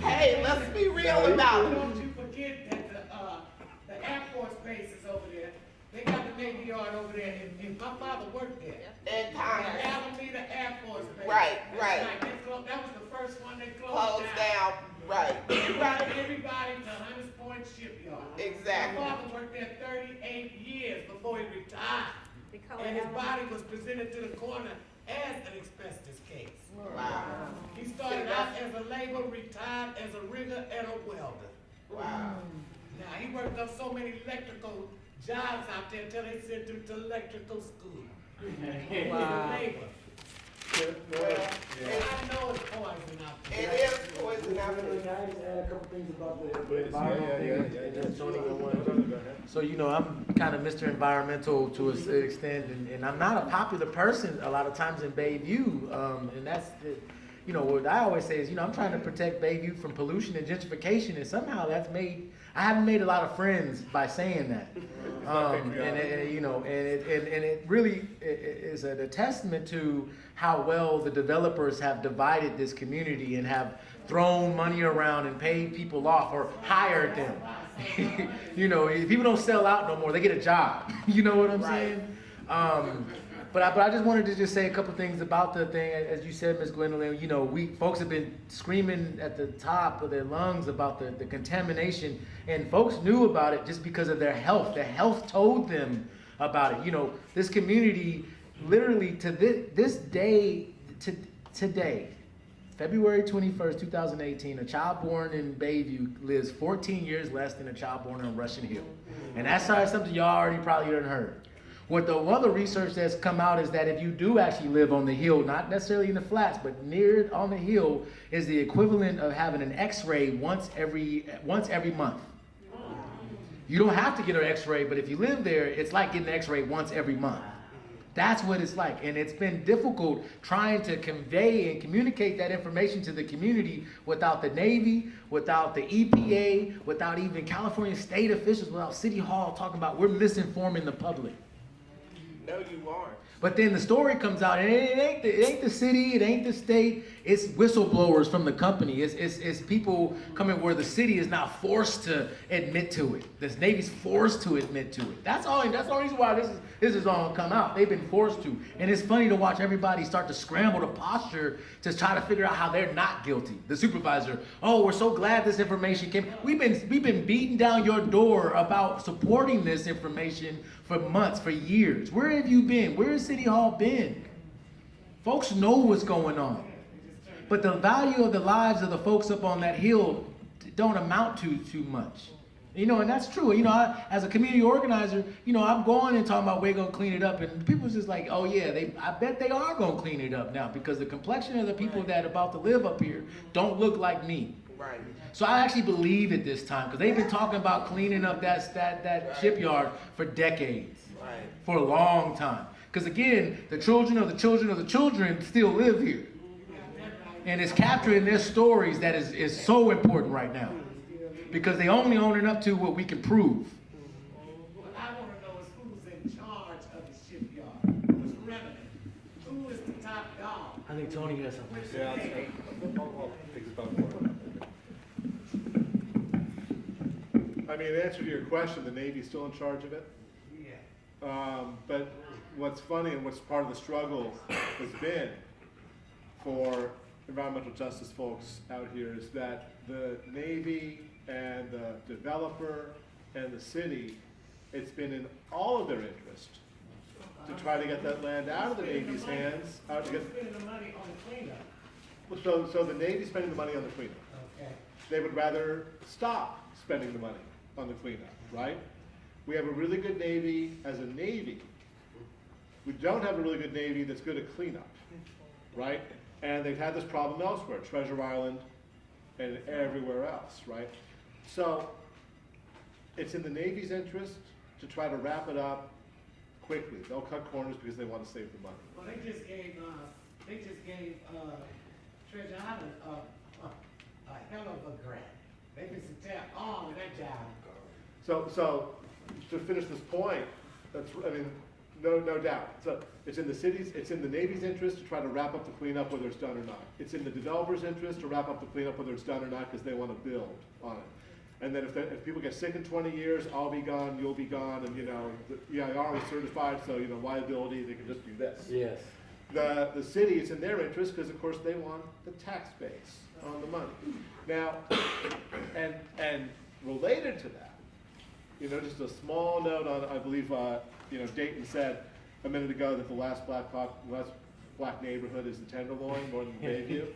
Hey, let's be real about it.
Don't you forget that the Air Force base is over there. They got the Navy Yard over there, and my father worked there.
And
The
Congress
Alameda Air Force base.
Right,
That's
right.
That was the first one they
closed down, right, right,
Everybody to Hunters Point Shipyard.
exactly.
My father worked there 38 years before he retired. And his body was presented to the coroner as an asbestos case.
Wow,
He started out as a laborer, retired as a rigger and a welder.
wow.
Now, he worked on so many electrical jobs out there until they sent him to electrical school.
Wow.
Labor.
Well,
I know it's poison out there.
it is poison out
Can
there.
I just add a couple things about the
Yeah,
environmental thing?
yeah.
And then Tony will
Go
want
ahead.
So, you know, I'm kind of Mr. Environmental to an extent, and I'm not a popular person a lot of times in Bayview. And that's, you know, what I always say is, you know, I'm trying to protect Bayview from pollution and gentrification, and somehow I haven't made a lot of friends by saying that. You know, and it really is a testament to how well the developers have divided this community and have thrown money around and paid people off or hired them. You know, people don't sell out no more; they get a job. You know what I'm saying? But I just wanted to just say a couple things about the thing. As you said, Ms. Gwendolyn, you know, folks have been screaming at the top of their lungs about the contamination, and folks knew about it just because of their health. Their health told them about it. You know, this community, literally to this day, today, February 21st, 2018, a child born in Bayview lives 14 years less than a child born in Russian Hill. And that's something y'all already probably done heard. What the other research that's come out is that if you do actually live on the hill, not necessarily in the flats, but near it on the hill, is the equivalent of having an X-ray once every month. You don't have to get an X-ray, but if you live there, it's like getting an X-ray once every month. That's what it's like, and it's been difficult trying to convey and communicate that information to the community without the Navy, without the EPA, without even California state officials, without City Hall talking about we're misinforming the public.
No, you aren't.
But then the story comes out, and it ain't the city, it ain't the state, it's whistleblowers from the company. It's people coming where the city is now forced to admit to it. The Navy's forced to admit to it. That's the reason why this is all come out. They've been forced to. And it's funny to watch everybody start to scramble to posture to try to figure out how they're not guilty. The supervisor, oh, we're so glad this information came. We've been beating down your door about supporting this information for months, for years. Where have you been? Where has City Hall been? Folks know what's going on. But the value of the lives of the folks up on that hill don't amount to too much. You know, and that's true. You know, as a community organizer, you know, I'm going and talking about we're going to clean it up. And people's just like, oh yeah, I bet they are going to clean it up now because the complexion of the people that are about to live up here don't look like me.
Right.
So I actually believe it this time because they've been talking about cleaning up that shipyard for decades,
Right.
for a long time. Because again, the children of the children of the children still live here. And it's capturing their stories that is so important right now. Because they only own it up to what we can prove.
What I want to know is who's in charge of the shipyard? Who's running it? Who is the top dog?
I think Tony has something to say.
Yeah, I'll take this about more. I mean, in answer to your question, the Navy's still in charge of it.
Yeah.
But what's funny and what's part of the struggle has been for environmental justice folks out here is that the Navy and the developer and the city, it's been in all of their interest to try to get that land out of the Navy's hands.
Who's spending the money on the cleanup?
So the Navy's spending the money on the cleanup.
Okay.
They would rather stop spending the money on the cleanup, right? We have a really good Navy as a Navy. We don't have a really good Navy that's good at cleanup, right? And they've had this problem elsewhere, Treasure Island and everywhere else, right? So it's in the Navy's interest to try to wrap it up quickly. They'll cut corners because they want to save the money.
Well, they just gave Treasure Island a hell of a grant. They can tap all of that job.
So to finish this point, no doubt. So it's in the city's, it's in the Navy's interest to try to wrap up the cleanup whether it's done or not. It's in the developer's interest to wrap up the cleanup whether it's done or not because they want to build on it. And then if people get sick in 20 years, I'll be gone, you'll be gone, and the EIR is certified, so liability, they can just do this.
Yes.
The city, it's in their interest because of course they want the tax base on the money. Now, and related to that, just a small note on, I believe, Dayton said a minute ago that the last black neighborhood is the Tenderloin more than Bayview.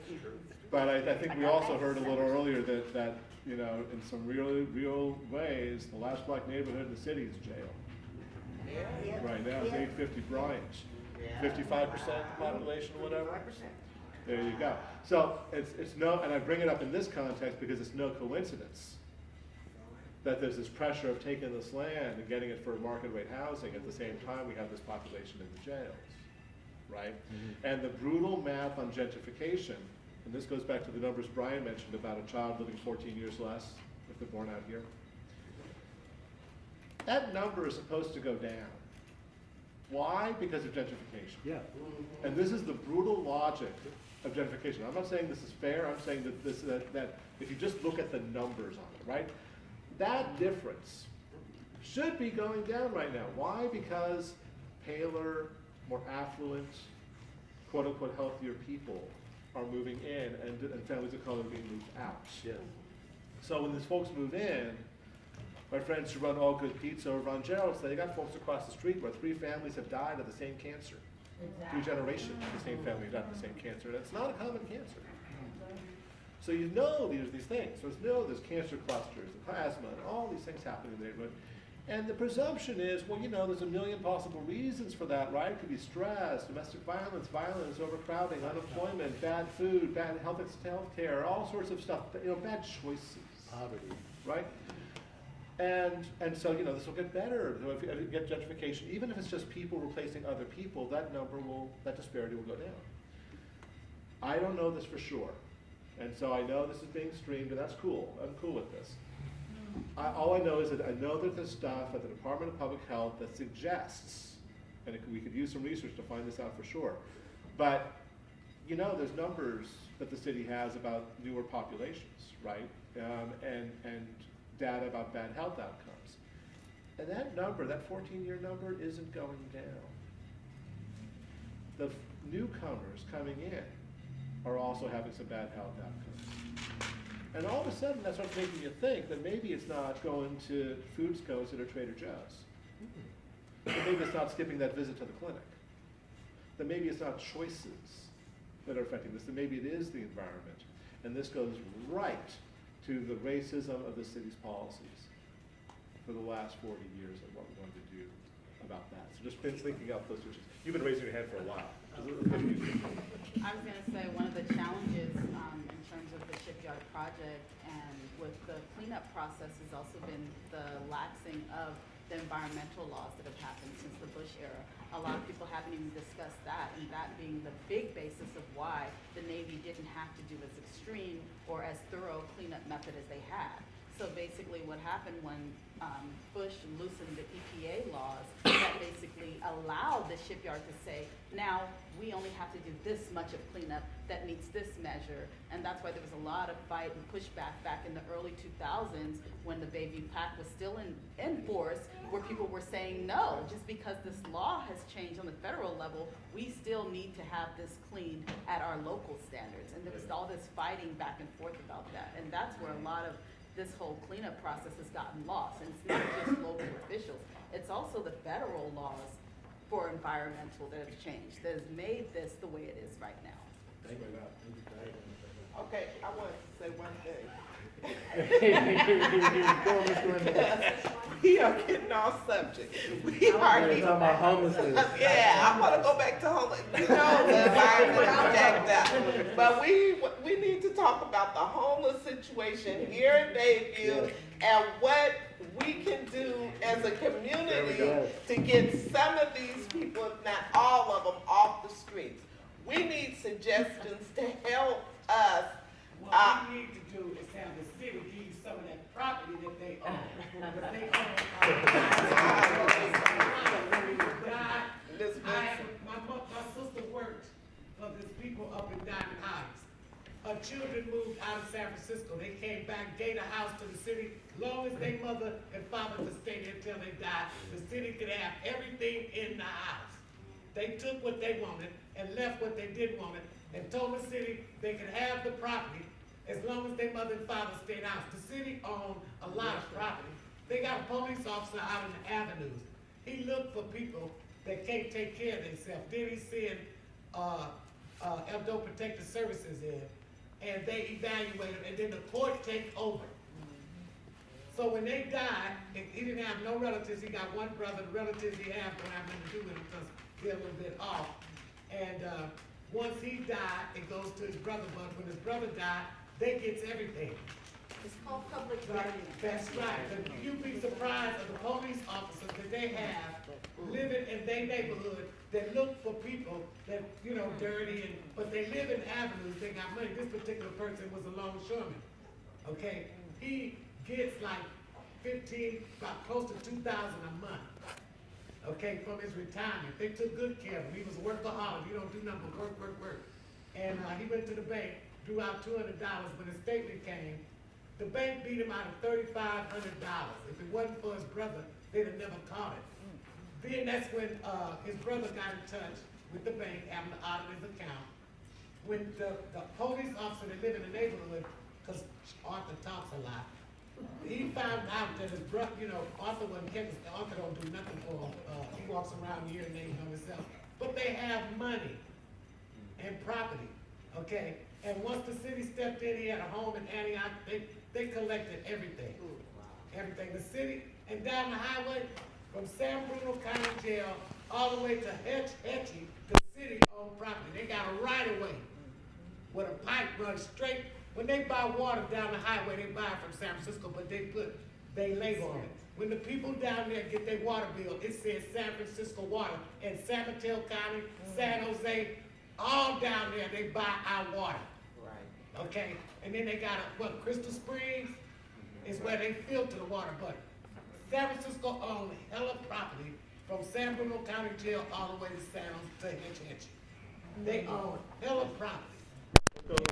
But I think we also heard a little earlier that in some real ways, the last black neighborhood in the city is jail.
Yeah.
Right now, it's 850 Bryant, 55% population or whatever. There you go. So it's no, and I bring it up in this context because it's no coincidence that there's this pressure of taking this land and getting it for market rate housing. At the same time, we have this population in the jails, right? Mm-hmm. And the brutal math on gentrification, and this goes back to the numbers Brian mentioned about a child living 14 years less if they're born out here. That number is supposed to go down. Why? Because of gentrification.
Yeah.
And this is the brutal logic of gentrification. I'm not saying this is fair. I'm saying that if you just look at the numbers on it, right? That difference should be going down right now. Why? Because paler, more affluent, quote unquote healthier people are moving in and families of color are being moved out.
Yeah.
So when these folks move in, my friends who run All Good Pizza over on Gerald say they got folks across the street where 3 families have died of the same cancer. 3 generations of the same family have died of the same cancer, and it's not a common cancer. So there's these things. So there's cancer clusters, the plasma, and all these things happening in the neighborhood. And the presumption is, there's a million possible reasons for that, right? It could be stress, domestic violence, overcrowding, unemployment, bad food, bad health care, all sorts of stuff, bad choices.
Poverty.
Right? And so, this will get better. So if you get gentrification, even if it's just people replacing other people, that disparity will go down. I don't know this for sure. And so I know this is being streamed, and that's cool. I'm cool with this. All I know is that I know that there's stuff at the Department of Public Health that suggests, and we could use some research to find this out for sure, but there's numbers that the city has about newer populations, right? And data about bad health outcomes. And that number, that 14-year number, isn't going down. The newcomers coming in are also having some bad health outcomes. And all of a sudden, that starts making you think that maybe it's not going to Foodsco's or Trader Joe's. That maybe it's not skipping that visit to the clinic. That maybe it's not choices that are affecting this. That maybe it is the environment. And this goes right to the racism of the city's policies for the last 40 years and what we wanted to do about that. So just been thinking up those issues. You've been raising your hand for a while.
I was going to say one of the challenges in terms of the shipyard project and with the cleanup process has also been the laxing of the environmental laws that have happened since the Bush era. A lot of people haven't even discussed that, and that being the big basis of why the Navy didn't have to do as extreme or as thorough cleanup method as they had. So basically what happened when Bush loosened the EPA laws that basically allowed the shipyard to say, now we only have to do this much of cleanup that meets this measure. And that's why there was a lot of fight and pushback back in the early 2000s when the Bayview Pact was still in force, where people were saying, no, just because this law has changed on the federal level, we still need to have this cleaned at our local standards. And there was all this fighting back and forth about that. And that's where a lot of this whole cleanup process has gotten lost. And it's not just local officials, it's also the federal laws for environmental that have changed, that has made this the way it is right now.
Thank you.
Okay, I want to say one thing. We are getting off subject. We are
Talking about homelessness.
Yeah, I want to go back to homeless. The environment is jacked up. But we need to talk about the homeless situation here in Bayview and what we can do as a community to get some of these people, if not all of them, off the streets. We need suggestions to help us.
What we need to do is have the city give you some of that property that they own. But they my sister worked for these people up in Diamond Heights. Her children moved out of San Francisco. They came back, gave a house to the city. Long as their mother and father could stay there until they died, the city could have everything in the house. They took what they wanted and left what they didn't want and told the city they could have the property as long as their mother and father stayed out. The city owned a lot of property. They got a police officer out in the avenues. He looked for people that can't take care of themselves. Then he sent Adult Protective Services in, and they evaluate them, and then the court take over. So when they died, he didn't have no relatives. He got one brother. The relatives he have don't have nothing to do with him because they're a little bit off. And once he died, it goes to his brother. But when his brother died, they gets everything.
It's called public guardian.
That's right. And you'd be surprised at the police officers that they have living in their neighborhood that look for people that, you know, dirty but they live in avenues, they got money. This particular person was a longshoreman, okay? He gets like about close to $2,000 a month, okay, from his retirement. They took good care of him. He was a workaholic. He don't do nothing but work. And he went to the bank, drew out $200. When his statement came, the bank beat him out of $3,500. If it wasn't for his brother, they'd have never caught it. Then that's when his brother got in touch with the bank, having to audit his account. When the police officer that lived in the neighborhood, because Arthur talks a lot, he found out that his brother, you know, Arthur wasn't Kevin, Arthur don't do nothing for him. He walks around here and names on himself. But they have money and property, okay? And once the city stepped in, he had a home in Antioch, they collected everything. Everything. The city, and down the highway, from San Bruno County Jail all the way to Hetchy, the city owned property. They got a right of way where the pipe runs straight. When they buy water down the highway, they buy it from San Francisco, but they put their label on it. When the people down there get their water bill, it says San Francisco Water. In San Mateo County, San Jose, all down there, they buy our water. Right. Okay? And then they got Crystal Springs is where they filter the water, but San Francisco owned hella property from San Bruno County Jail all the way to San Jose to Hetchy. They own hella property.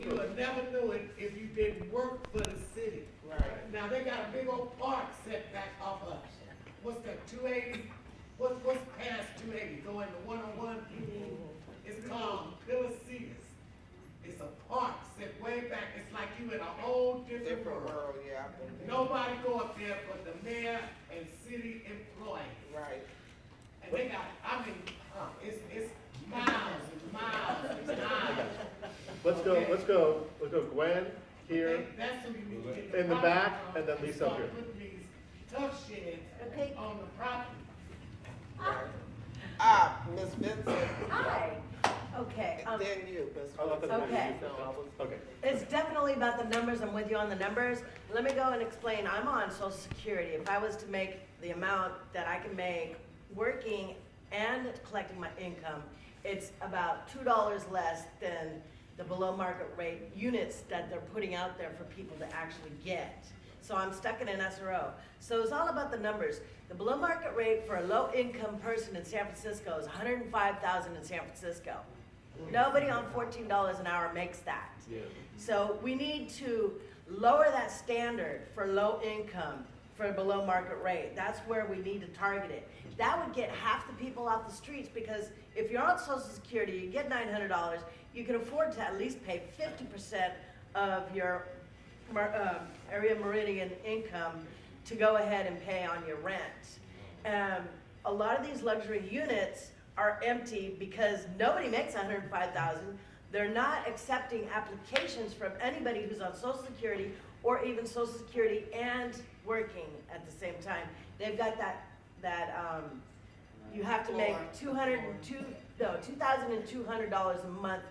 You would never knew it if you didn't work for the city. Right. Now they got a big old park set back off of, what's that, 280? What's past 280? Going to 101? It's called Philicitas. It's a park set way back. It's like you in a whole different world.
Yeah.
Nobody go up there but the mayor and city employees.
Right.
And they got, I mean, it's miles and miles and miles.
Let's go Gwen here,
That's who you need to get
in the
property
back,
from
and then Lisa up here.
Start putting these tough sheds
Okay.
on the property.
Ms. Vincent,
Hi. Okay,
and then you, Ms.
I'll let them
Vincent.
Okay.
Okay.
it's definitely about the numbers. I'm with you on the numbers. Let me go and explain. I'm on Social Security. If I was to make the amount that I can make working and collecting my income, it's about $2 less than the below market rate units that they're putting out there for people to actually get. So I'm stuck in an SRO. So it's all about the numbers. The below market rate for a low income person in San Francisco is $105,000 in San Francisco. Nobody on $14 an hour makes that.
Yeah.
So we need to lower that standard for low income for below market rate. That's where we need to target it. That would get half the people off the streets, because if you're on Social Security, you get $900, you can afford to at least pay 50% of your area meridian income to go ahead and pay on your rent. A lot of these luxury units are empty because nobody makes $105,000. They're not accepting applications from anybody who's on Social Security or even Social Security and working at the same time. They've got that you have to make $2,200 a month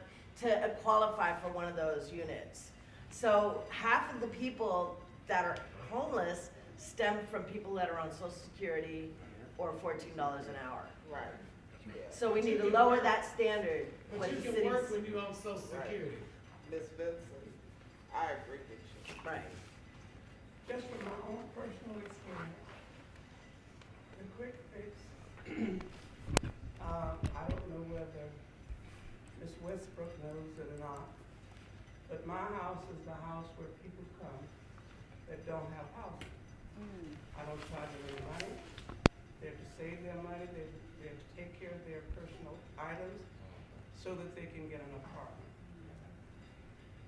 to qualify for one of those units. So half of the people that are homeless stem from people that are on Social Security or $14 an hour.
Right. Yeah.
So we need to lower that standard
But
with
you
the
can work
cities.
when you're on social security.
Ms. Vincent, I agree with you.
Right.
Just from my own personal experience, the quick fix, I don't know whether Ms. Westbrook knows it or not, but my house is the house where people come that don't have houses. I don't charge them any money. They're to save their money, they're to take care of their personal items so that they can get an apartment.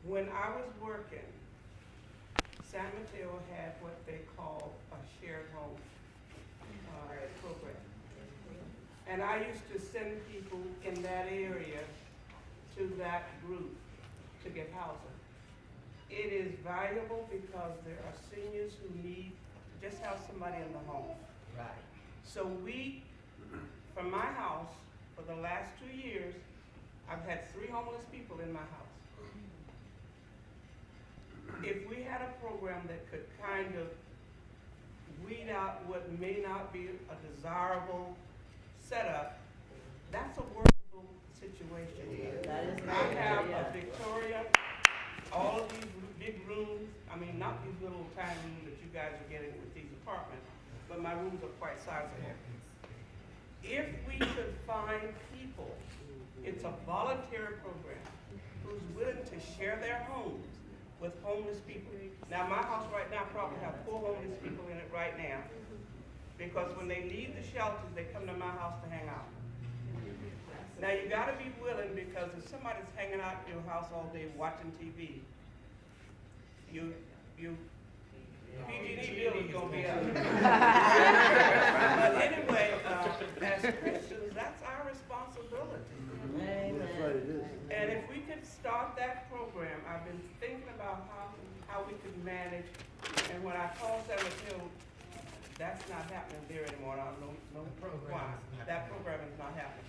When I was working, San Mateo had what they call a shared home program. And I used to send people in that area to that group to get housing. It is valuable because there are seniors who need to just have somebody in the home.
Right.
So we, from my house, for the last 2 years, I've had 3 homeless people in my house. If we had a program that could kind of weed out what may not be a desirable setup, that's a workable situation.
That is
I have
yeah.
a Victoria, all of these big rooms, I mean, not these little tiny rooms that you guys are getting with these apartments, but my rooms are quite sizable. If we could find people, it's a voluntary program, who's willing to share their homes with homeless people. Now, my house right now probably have 4 homeless people in it right now, because when they leave the shelters, they come to my house to hang out. Now, you gotta be willing, because if somebody's hanging out in your house all day watching TV, PG&E bill is gonna be up. But anyway, as Christians, that's our responsibility. And if we could start that program, I've been thinking about how we could manage, and when I called San Mateo, that's not happening there anymore, I don't know why. That program is not happening.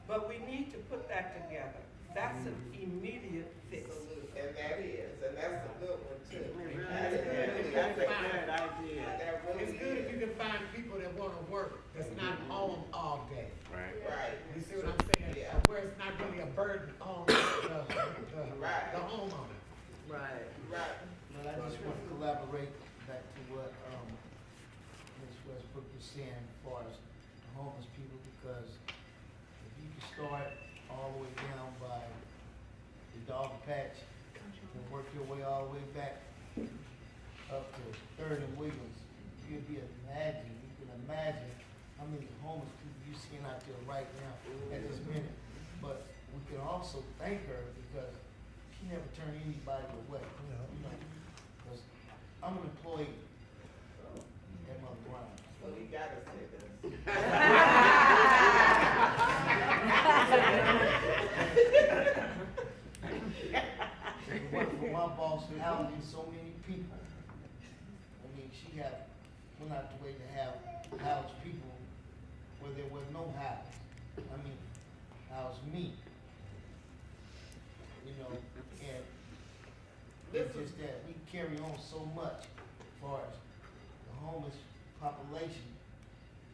But we need to put that together. That's an immediate fix.
And that's a good one too.
That's a good
idea.
It's good if you can find people that wanna work, that's not home all day.
Right.
Right.
You see what I'm saying?
Yeah.
Where it's not really a burden on the homeowner.
Right.
Right.
But I just want to collaborate back to what Ms. Westbrook was saying as far as the homeless people, because if you can start all the way down by the dog patch and work your way all the way back up to 3rd and Williams, you can imagine how many homeless people you're seeing out there right now at this minute. But we can also thank her because she never turned anybody away. You know, because I'm an employee at Mother Brown.
So you gotta say this.
If it wasn't for my boss housing so many people, I mean, she went out the way to house people where there was no house. I mean, house me. You know, and it's just that we carry on so much as far as the homeless population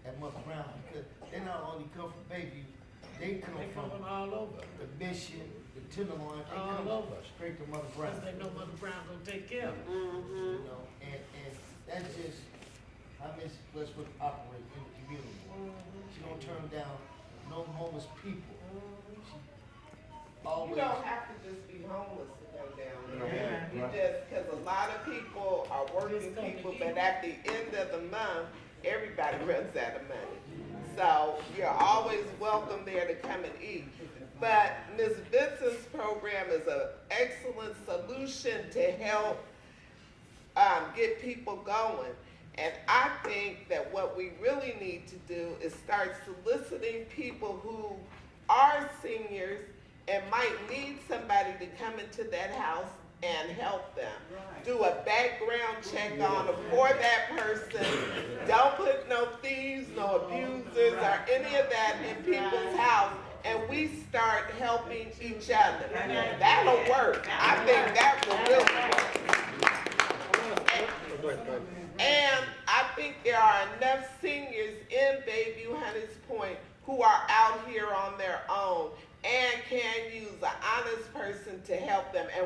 at Mother Brown, because they not only come from Bayview, they come
They
from
coming all over.
the Mission, the Tenderloin, they
All
come
over.
straight to Mother Brown.
Because they know Mother Brown gonna take care of them.
You know, and that's just how Ms. Westbrook operate in the community. She don't turn down no homeless people. She
You
always.
don't have to just be homeless to come down there. You just, cause a lot of people are working
Just come to
people,
eat.
but at the end of the month, everybody runs out of money. So you're always welcome there to come and eat. But Ms. Vincent's program is an excellent solution to help get people going. And I think that what we really need to do is start soliciting people who are seniors and might need somebody to come into that house and help them. Do a background check on them for that person. Don't put no thieves, no abusers, or any of that in people's house. And we start helping each other. That'll work. I think that will really work. And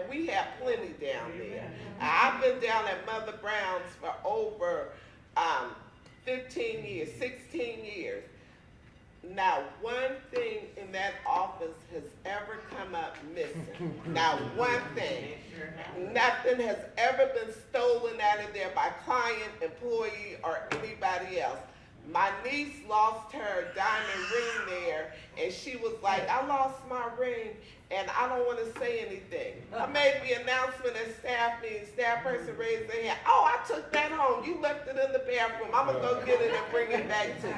we have plenty down there. I've been down at Mother Brown's for over 15 years, 16 years. Not one thing in that office has ever come up missing. Not one thing. Nothing has ever been stolen out of there by client, employee, or anybody else. My niece lost her diamond ring there, and she was like, I lost my ring, and I don't want to say anything. I made the announcement at staff meeting, staff person raised their hand, oh, I took that home, you left it in the bathroom, I'm gonna go get it and bring it back to you.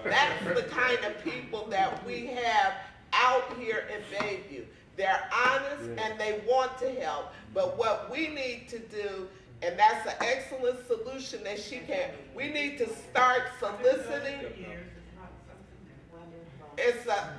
That's the kind of people that we have out here in Bayview. They're honest and they want to help, but what we need to do, and that's an excellent solution that she can, we need to start soliciting.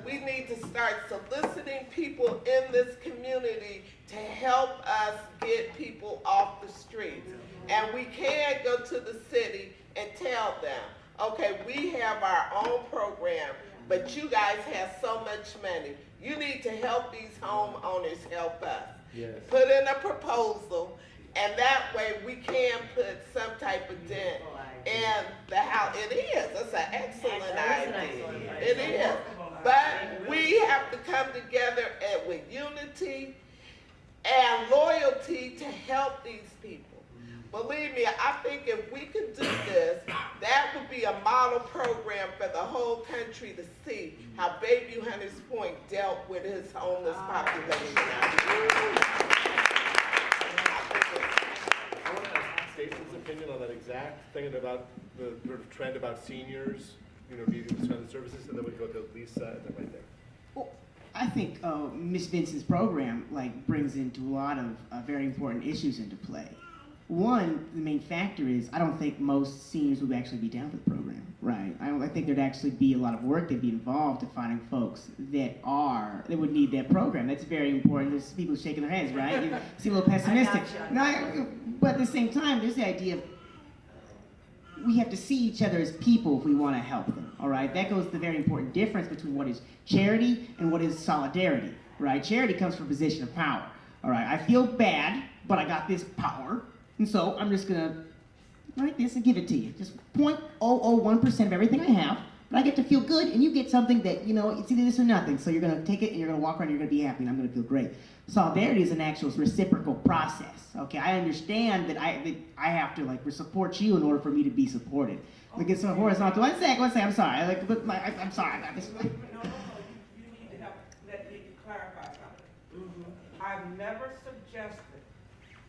We need to start soliciting people in this community to help us get people off the streets. And we can go to the city and tell them, okay, we have our own program, but you guys have so much money. You need to help these homeowners help us.
Yes.
Put in a proposal, and that way we can put some type of dent in the house. It is. It's an excellent idea. It is. But we have to come together with unity and loyalty to help these people. Believe me, I think if we could do this, that would be a model program for the whole country to see how Bayview Hunters Point dealt with its homeless population.
I want to ask Stacy's opinion on that exact thing about the sort of trend about seniors, needing this kind of services, and then we go to Lisa and then right there.
Well, I think Ms. Vincent's program brings into a lot of very important issues into play. One, the main factor is I don't think most seniors would actually be down for the program, right? I think there'd actually be a lot of work that'd be involved to finding folks that would need that program. That's very important. There's people shaking their heads, right? You seem a little pessimistic. But at the same time, there's the idea of we have to see each other as people if we want to help them, all right? That goes to the very important difference between what is charity and what is solidarity, right? Charity comes from a position of power, all right? I feel bad, but I got this power. And so I'm just going to write this and give it to you. Just 0.001% of everything I have, but I get to feel good, and you get something that, it's either this or nothing. So you're going to take it, and you're going to walk around, and you're going to be happy, and I'm going to feel great. Solidarity is an actual reciprocal process, okay? I understand that I have to, support you in order for me to be supported. Like, it's so horizontal. One sec, I'm sorry. I'm sorry. I got this.
No. You need to help, let me clarify something. I've never suggested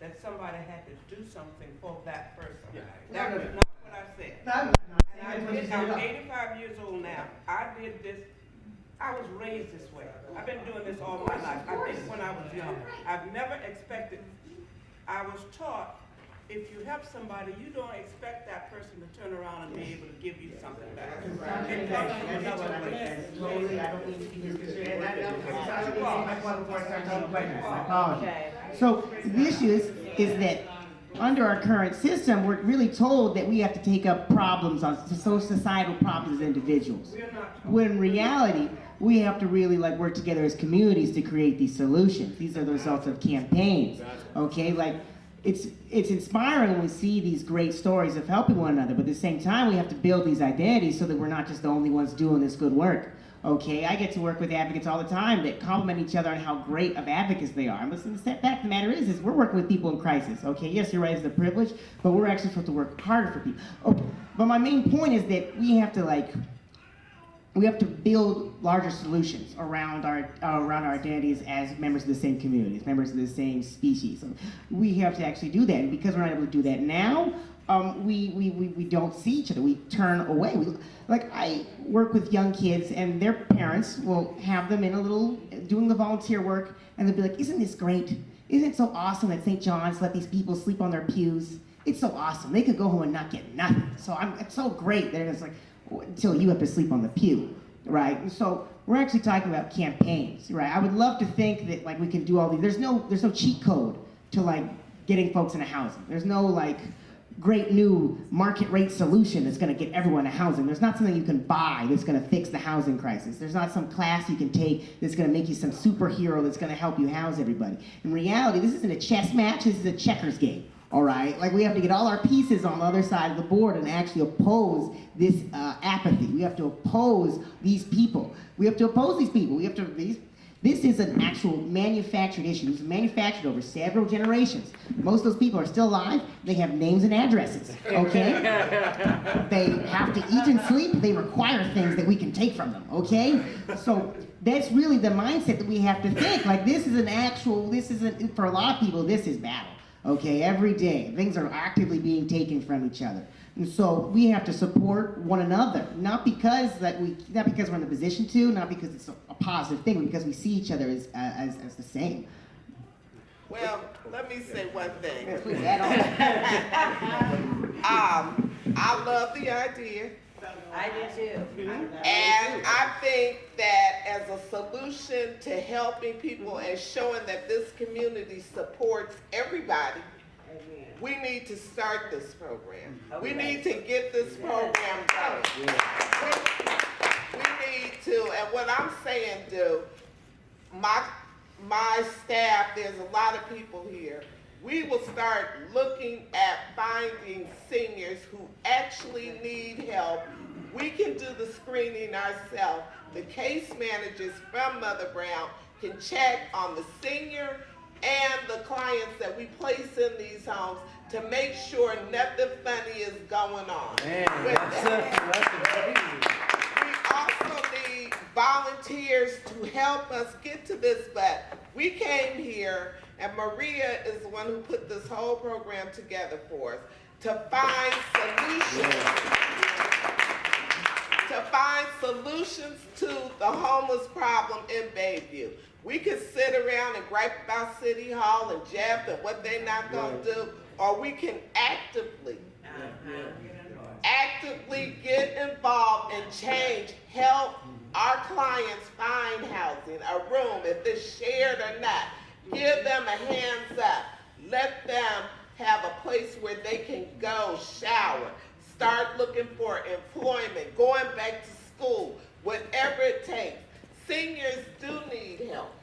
that somebody had to do something for that person.
Yeah.
That was not what I said. I'm 85 years old now. I did this. I was raised this way. I've been doing this all my life. I think when I was young. I've never expected, I was taught, if you help somebody, you don't expect that person to turn around and be able to give you something back. It comes from another
Okay. So the issue is that under our current system, we're really told that we have to take up problems on societal problems as individuals. When in reality, we have to really work together as communities to create these solutions. These are the results of campaigns. Okay, it's inspiring when we see these great stories of helping one another, but at the same time, we have to build these identities so that we're not just the only ones doing this good work. Okay, I get to work with advocates all the time that compliment each other on how great of advocates they are. And the fact of the matter is we're working with people in crisis. Okay, yes, you're right, it's a privilege, but we're actually supposed to work harder for people. Okay, but my main point is that we have to build larger solutions around our identities as members of the same community, as members of the same species. So we have to actually do that, and because we're not able to do that now, we don't see each other. We turn away. I work with young kids, and their parents will have them doing the volunteer work, and they'll be like, "Isn't this great? Isn't it so awesome that St. John's let these people sleep on their pews? It's so awesome. They could go home and not get nothing. So it's so great that it's until you have to sleep on the pew, right?" And so we're actually talking about campaigns, right? I would love to think that we can do all these. There's no cheat code to getting folks into housing. There's no great new market rate solution that's going to get everyone to housing. There's not something you can buy that's going to fix the housing crisis. There's not some class you can take that's going to make you some superhero that's going to help you house everybody. In reality, this isn't a chess match, this is a checkers game. All right, like we have to get all our pieces on the other side of the board and actually oppose this apathy. We have to oppose these people. We have to oppose these people. We have to. This is an actual manufactured issue. It's manufactured over several generations. Most of those people are still alive. They have names and addresses. Okay, they have to eat and sleep. They require things that we can take from them. Okay, so that's really the mindset that we have to think. Like this is an actual. This isn't for a lot of people. This is battle. Okay, every day, things are actively being taken from each other. And so we have to support one another, not because we're in the position to, not because it's a positive thing, but because we see each other as the same.
Well, let me say one thing.
Please add on.
I love the idea.
I do too.
And I think that as a solution to helping people and showing that this community supports everybody, we need to start this program. We need to get this program going. We need to, and what I'm saying, my staff, there's a lot of people here. We will start looking at finding seniors who actually need help. We can do the screening ourselves. The case managers from Mother Brown can check on the senior and the clients that we place in these homes to make sure nothing funny is going on.
Man,
We also need volunteers to help us get to this, but we came here, and Maria is the one who put this whole program together for us, to find solutions to the homeless problem in Bayview. We could sit around and gripe about City Hall and Jeff and what they're not gonna do, or we can actively get involved and change, help our clients find housing, a room, if it's shared or not. Give them a hands up. Let them have a place where they can go shower, start looking for employment, going back to school, whatever it takes. Seniors do need help,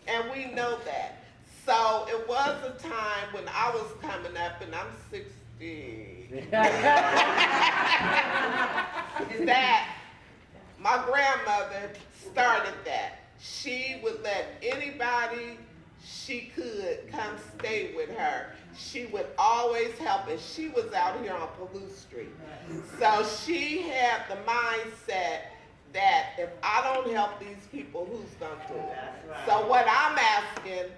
and we know that. So it was a time when I was coming up, and I'm 60, that my grandmother started that. She would let anybody she could come stay with her. She would always help, and she was out here on Palouse Street. So she had the mindset that if I don't help these people, who's gonna do it? So what I'm asking,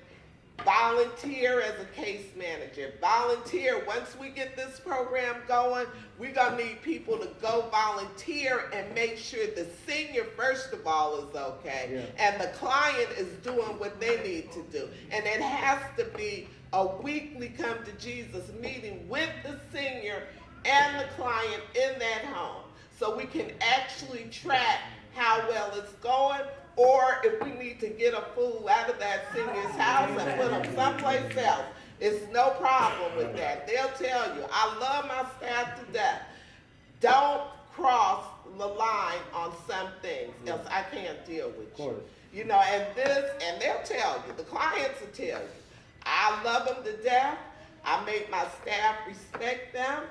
volunteer as a case manager. Volunteer, once we get this program going, we're gonna need people to go volunteer and make sure the senior, first of all, is okay. And the client is doing what they need to do. And it has to be a weekly come to Jesus meeting with the senior and the client in that home. So we can actually track how well it's going, or if we need to get a fool out of that senior's house and put them someplace else. It's no problem with that. They'll tell you, I love my staff to death. Don't cross the line on some things, else I can't deal with you. You know, and they'll tell you, the clients will tell you, I love them to death. I make my staff respect them.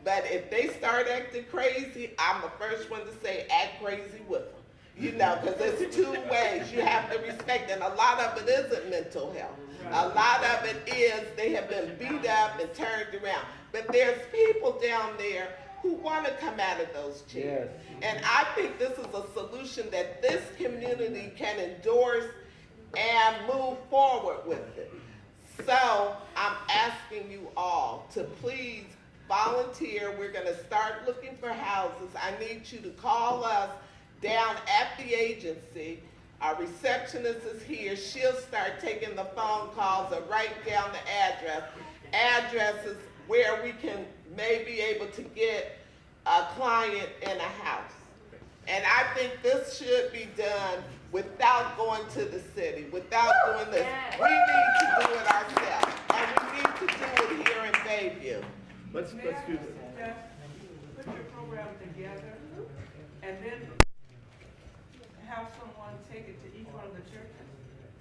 But if they start acting crazy, I'm the first one to say, act crazy with them. You know, because there's two ways you have to respect, and a lot of it isn't mental health. A lot of it is they have been beat up and turned around. But there's people down there who want to come out of those chairs. And I think this is a solution that this community can endorse and move forward with it. So I'm asking you all to please volunteer. We're going to start looking for houses. I need you to call us down at the agency. Our receptionist is here. She'll start taking the phone calls and write down the addresses where we can may be able to get a client in a house. And I think this should be done without going to the city, without doing this. We need to do it ourselves, and we need to do it here in Bayview.
let's do
May I
this.
suggest, put your program together and then have someone take it to each one of the churches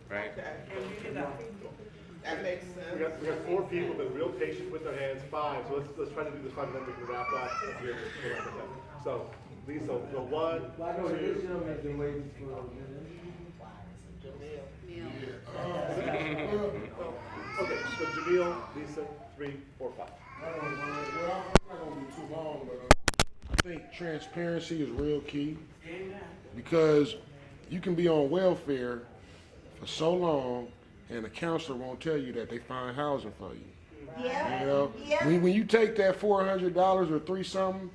Okay,
and read it out.
that makes
We
sense.
got 4 people, been real patient with their hands, 5, so let's try to do this 5 and then we can wrap up. So, Lisa, so 1, 2, okay, so Jamil, Lisa, 3, 4, 5.
Well, I'm not gonna be too long, but I think transparency is real key. Because you can be on welfare for so long and a counselor won't tell you that they find housing for you.
Yeah.
You know,
Yeah.
when you take that $400 or 3 something,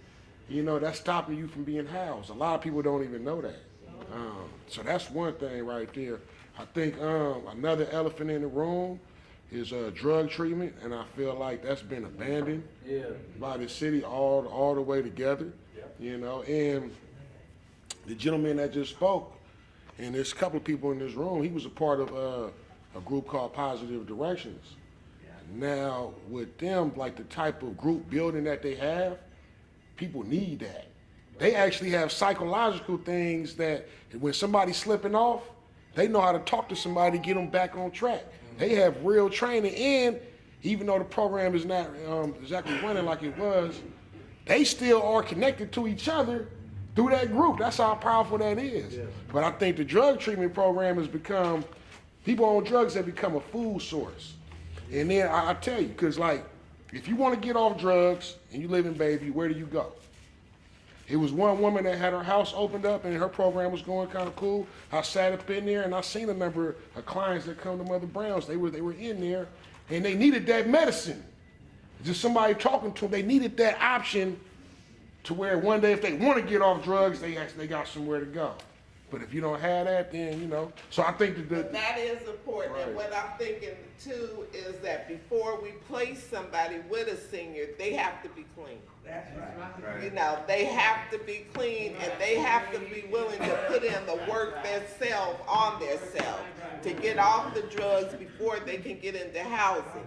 you know, that's stopping you from being housed. A lot of people don't even know that. So that's one thing right there. I think another elephant in the room is drug treatment, and I feel like that's been abandoned by the city all the way together. You know, and the gentleman that just spoke, and there's a couple of people in this room, he was a part of a group called Positive Directions. Now, with them, like the type of group building that they have, people need that. They actually have psychological things that when somebody's slipping off, they know how to talk to somebody to get them back on track. They have real training, and even though the program is not exactly running like it was, they still are connected to each other through that group. That's how powerful that is. Yeah. But I think the drug treatment program has become, people on drugs have become a food source. And then I tell you, because like, if you want to get off drugs and you live in Bayview, where do you go? It was one woman that had her house opened up and her program was going kind of cool. I sat up in there and I seen a number of clients that come to Mother Brown's. They were in there and they needed that medicine. Just somebody talking to them. They needed that option to where one day if they want to get off drugs, they got somewhere to go. But if you don't have that, then, you know. So I think
That is important.
Right.
And what I'm thinking too is that before we place somebody with a senior, they have to be clean.
That's right.
You know, they have to be clean and they have to be willing to put in the work themselves on themselves to get off the drugs before they can get into housing.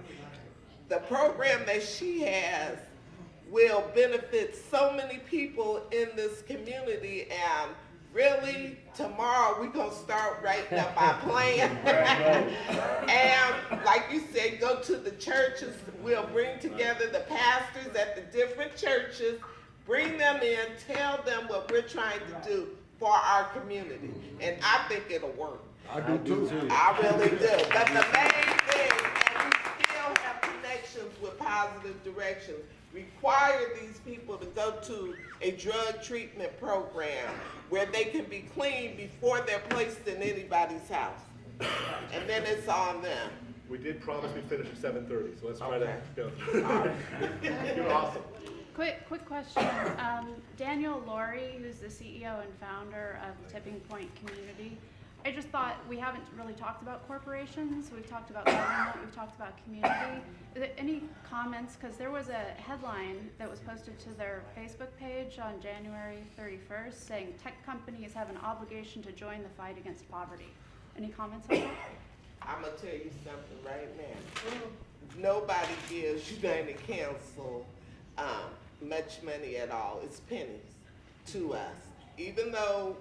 The program that she has will benefit so many people in this community, and really, tomorrow we're gonna start writing up our plan. And like you said, go to the churches, we'll bring together the pastors at the different churches, bring them in, tell them what we're trying to do for our community. And I think it'll work.
I do too.
I really do. But the main thing, and we still have connections with Positive Directions, require these people to go to a drug treatment program where they can be clean before they're placed in anybody's house. And then it's on them.
We did promise we'd finish at 7:30, so let's try to go. You're awesome.
Quick question. Daniel Laurie, who's the CEO and founder of Tipping Point Community, I just thought we haven't really talked about corporations. We've talked about government. We've talked about community. Is there any comments? Because there was a headline that was posted to their Facebook page on January 31st saying tech companies have an obligation to join the fight against poverty. Any comments on that?
I'm gonna tell you something right now. Nobody gives United Council much money at all. It's pennies to us. Even though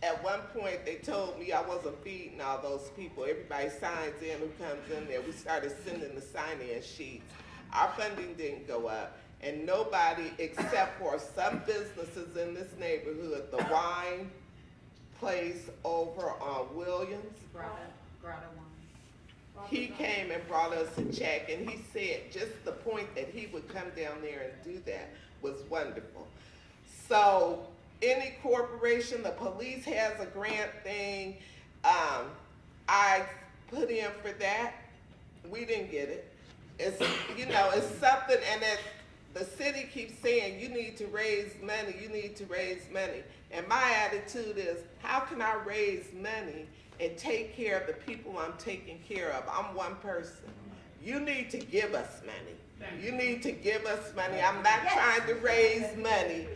at one point they told me I wasn't feeding all those people. Everybody signs in who comes in there. We started sending the sign-in sheets. Our funding didn't go up. And nobody except for some businesses in this neighborhood, the wine place over on Williams,
Grotto Wine.
he came and brought us a check, and he said just the point that he would come down there and do that was wonderful. So any corporation, the police has a grant thing, I put in for that. We didn't get it. It's, you know, it's something, and that the city keeps saying, you need to raise money, you need to raise money. And my attitude is, how can I raise money and take care of the people I'm taking care of? I'm one person. You need to give us money. You need to give us money. I'm not trying to raise money.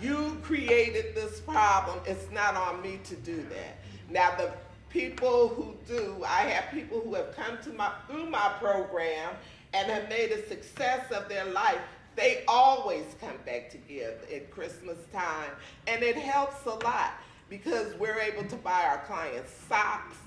You created this problem. It's not on me to do that. Now, the people who do, I have people who have come to through my program and have made a success of their life. They always come back to give at Christmas time, and it helps a lot because we're able to buy our clients socks,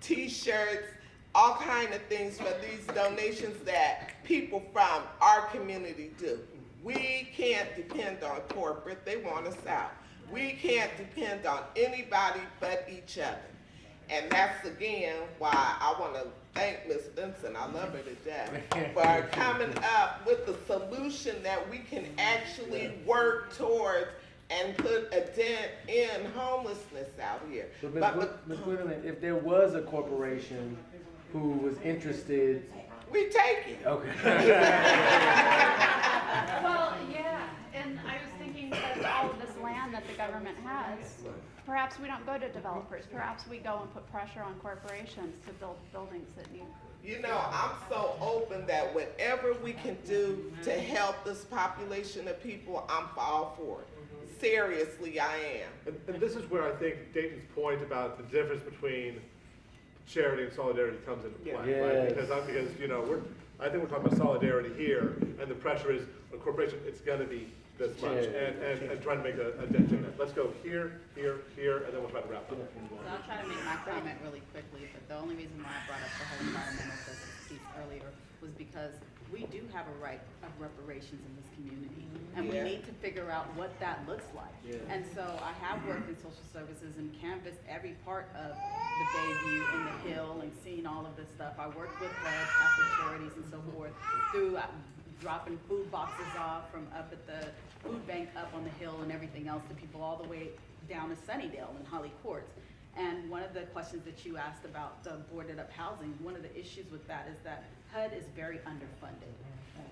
t-shirts, all kind of things for these donations that people from our community do. We can't depend on corporate, they want us out. We can't depend on anybody but each other. And that's again why I want to thank Ms. Benson, I love her to death, for coming up with a solution that we can actually work towards and put a dent in homelessness out here.
But Ms. Whitman, if there was a corporation who was interested,
we take it.
Okay.
Well, yeah, and I was thinking that all of this land that the government has, perhaps we don't go to developers, perhaps we go and put pressure on corporations to build buildings that need.
You know, I'm so open that whatever we can do to help this population of people, I'm all for it. Seriously, I am.
And this is where I think Dayton's point about the difference between charity and solidarity comes into play, right?
Yes.
Because you know, I think we're talking about solidarity here, and the pressure is a corporation, it's gonna be this much, and trying to make a dent in it. Let's go here, here, here, and then we'll try to wrap up.
So I'll try to make my comment really quickly, but the only reason why I brought up the whole environmental justice piece earlier was because we do have a right of reparations in this community, and we need to figure out what that looks like. And so I have worked in social services and canvassed every part of the Bayview and the Hill and seen all of this stuff. I worked with Catholic Charities and so forth through dropping food boxes off from up at the food bank up on the hill and everything else to people all the way down to Sunnydale and Holly Courts. And one of the questions that you asked about the boarded up housing, one of the issues with that is that HUD is very underfunded.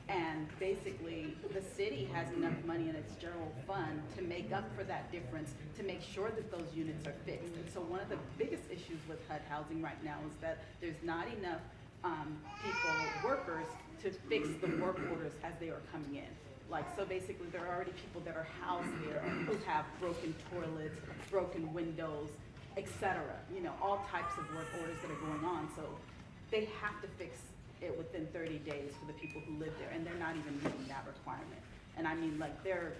And basically, the city has enough money in its general fund to make up for that difference, to make sure that those units are fixed. And so one of the biggest issues with HUD housing right now is that there's not enough workers to fix the work orders as they are coming in. Like, so basically there are already people that are housed there who have broken toilets, broken windows, etc. You know, all types of work orders that are going on. So they have to fix it within 30 days for the people who live there, and they're not even meeting that requirement. And I mean, like, they're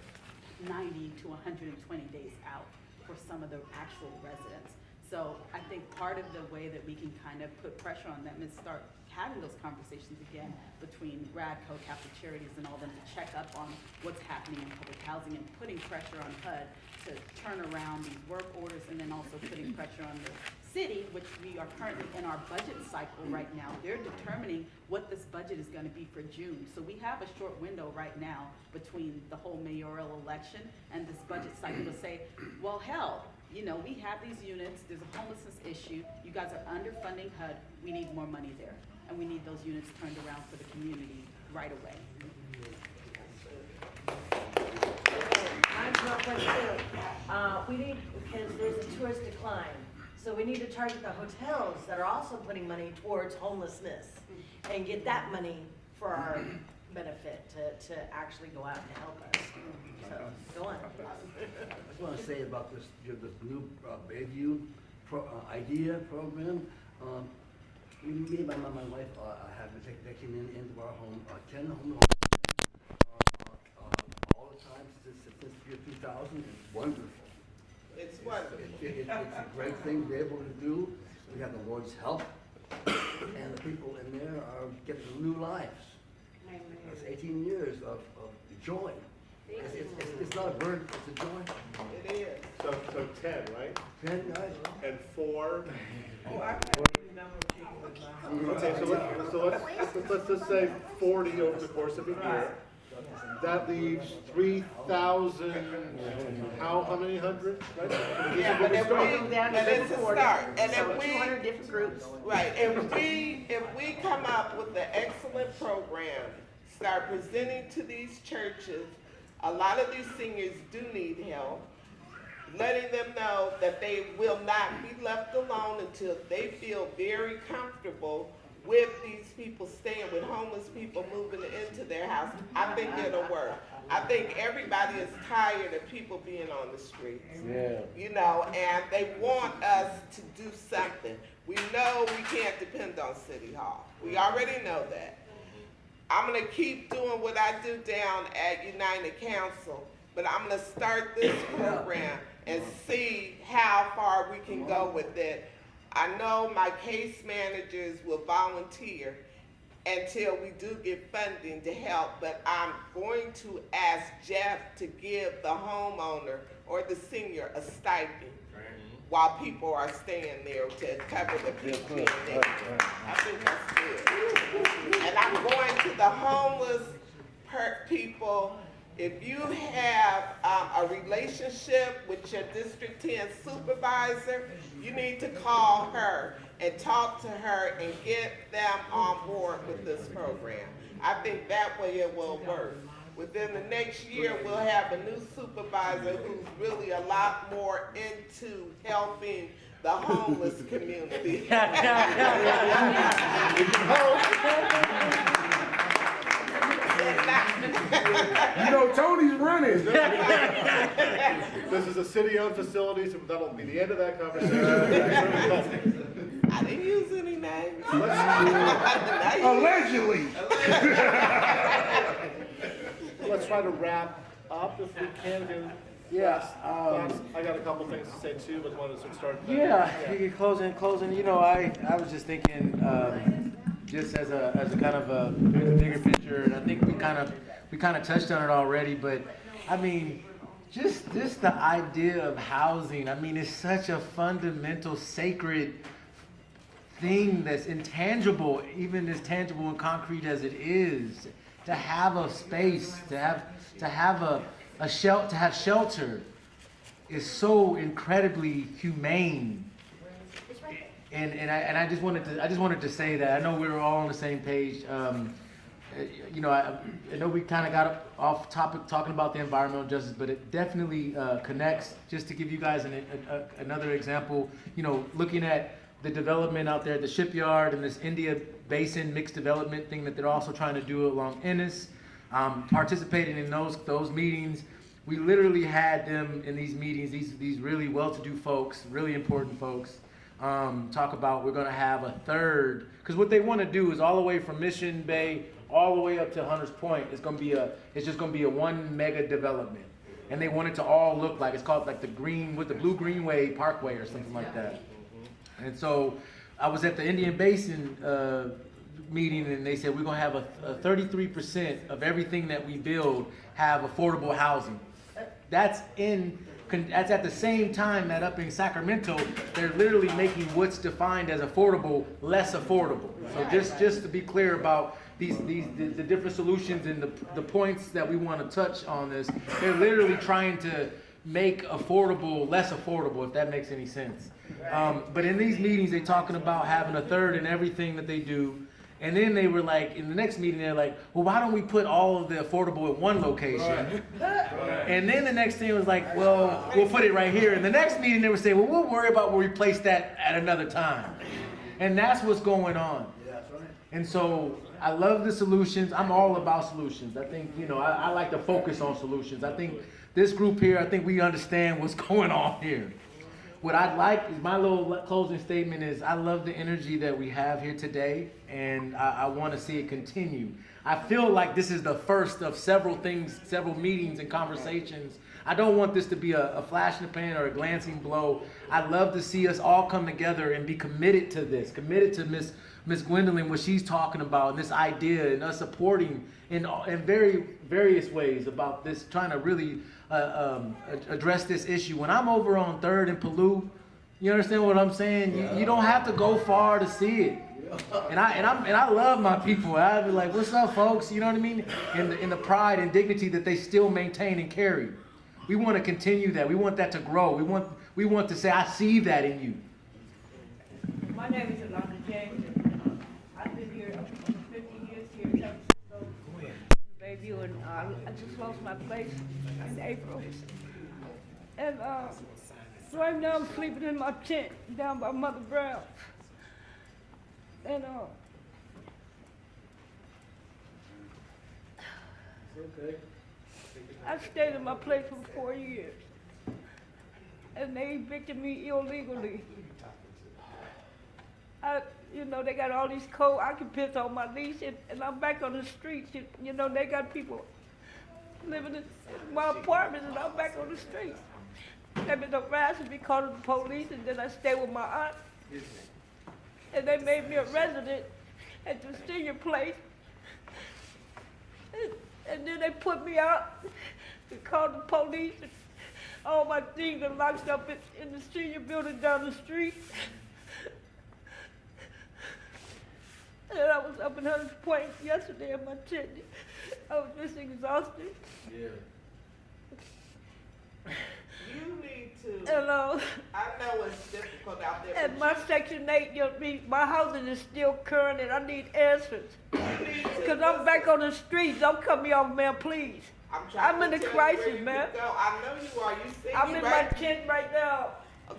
90 to 120 days out for some of the actual residents. So I think part of the way that we can kind of put pressure on them is start having those conversations again between RADCO, Catholic Charities, and all them to check up on what's happening in public housing and putting pressure on HUD to turn around these work orders, and then also putting pressure on the city, which we are currently in our budget cycle right now. They're determining what this budget is going to be for June. So we have a short window right now between the whole mayoral election and this budget cycle to say, well, hell, you know, we have these units, there's a homelessness issue, you guys are underfunding HUD, we need more money there. And we need those units turned around for the community right away.
Mine's not quite clear. We need, because there's a tourist decline, so we need to target the hotels that are also putting money towards homelessness and get that money for our benefit to actually go out and help us. So, go on.
I just want to say about this new Bayview IDEA program. Me and my wife have been taking into our home 10 homeless all the time since the year 2000. It's wonderful.
It's wonderful.
It's a great thing to be able to do. We have the Lord's help, and the people in there are getting new lives. It's 18 years of joy. It's not a burden, it's a joy.
It is.
So 10, right?
10 guys.
And 4.
Oh, I can't remember people.
Okay, so let's just say 40 over the course of a year. That leaves 3,000. How many hundred? Right?
Yeah, but if it's a start, and
So
if we
200 different groups.
right, if we come up with an excellent program, start presenting to these churches, a lot of these seniors do need help. Letting them know that they will not be left alone until they feel very comfortable with these people staying, with homeless people moving into their house. I think it'll work. I think everybody is tired of people being on the streets.
Yeah.
You know, and they want us to do something. We know we can't depend on City Hall. We already know that. I'm gonna keep doing what I do down at United Council, but I'm gonna start this program and see how far we can go with it. I know my case managers will volunteer until we do get funding to help, but I'm going to ask Jeff to give the homeowner or the senior a stipend while people are staying there to cover the PG&E. I think that's good. And I'm going to the homeless people. If you have a relationship with your District 10 supervisor, you need to call her and talk to her and get them on board with this program. I think that way it will work. Within the next year, we'll have a new supervisor who's really a lot more into helping the homeless community.
You know, Tony's running.
This is a city-owned facility, so that'll be the end of that conversation.
I didn't use any names.
Allegedly.
Let's try to wrap up if we can.
Yeah,
I got a couple things to say too, but wanted to start.
Closing. You know, I was just thinking, just as a kind of a bigger picture, and I think we kind of touched on it already. But I mean, just the idea of housing. I mean, it's such a fundamental, sacred thing that's intangible, even as tangible and concrete as it is. To have a space, to have shelter is so incredibly humane. And I just wanted to say that. I know we were all on the same page. You know, I know we kind of got off topic talking about the environmental justice, but it definitely connects. Just to give you guys another example, you know, looking at the development out there at the shipyard and this India Basin mixed development thing that they're also trying to do along Ennis. Participating in those meetings, we literally had them in these meetings. These really well-to-do folks, really important folks. Talk about we're going to have a third, because what they want to do is all the way from Mission Bay all the way up to Hunters Point. It's just going to be a one mega development, and they want it to all look like it's called like the Blue Greenway Parkway or something like that. And so I was at the Indian Basin meeting, and they said we're going to have a 33% of everything that we build have affordable housing. That's at the same time that up in Sacramento, they're literally making what's defined as affordable less affordable. So just to be clear about the different solutions and the points that we want to touch on this, they're literally trying to make affordable less affordable, if that makes any sense. But in these meetings, they're talking about having a third in everything that they do. And then they were like, in the next meeting, they're like, well, why don't we put all of the affordable in one location? Right. And then the next thing was like, well, we'll put it right here. And the next meeting, they were saying, well, we'll worry about where we place that at another time. And that's what's going on. Yeah, that's right. And so I love the solutions. I'm all about solutions. I think, you know, I like to focus on solutions. I think this group here, I think we understand what's going on here. What I'd like is my little closing statement is I love the energy that we have here today, and I want to see it continue. I feel like this is the first of several things, several meetings and conversations. I don't want this to be a flash in the pan or a glancing blow. I'd love to see us all come together and be committed to this, committed to Miss Gwendolyn, what she's talking about, and this idea, and us supporting in very various ways about this, trying to really address this issue. When I'm over on 3rd and Paloux, you understand what I'm saying? You don't have to go far to see it. And I love my people. I'd be like, what's up, folks? You know what I mean? And the pride and dignity that they still maintain and carry. We want to continue that. We want that to grow. We want to say, I see that in you.
My name is Alonda James. I've been here 15 years here in San Francisco. Bayview, and I just lost my place in April. And right now I'm sleeping in my tent down by Mother Brown. And
Okay.
I stayed in my place for 4 years. And they evicted me illegally. you know, they got all these co-occupants on my lease, and I'm back on the streets. You know, they got people living in my apartment, and I'm back on the streets. They've been harassing me, calling the police, and then I stay with my aunt. And they made me a resident at the senior place. And then they put me out and called the police, and all my things are locked up in the senior building down the street. And I was up in Hunters Point yesterday in my tent. I was just exhausted.
Yeah.
You need to,
And,
I know it's difficult out there.
and
but
my Section 8, my housing is still current, and I need answers.
you need to
Because I'm back on the streets. Don't cut me off, man, please. I'm in a crisis, man.
Go. I know you are. You see
I'm
me
in
right.
my tent right now.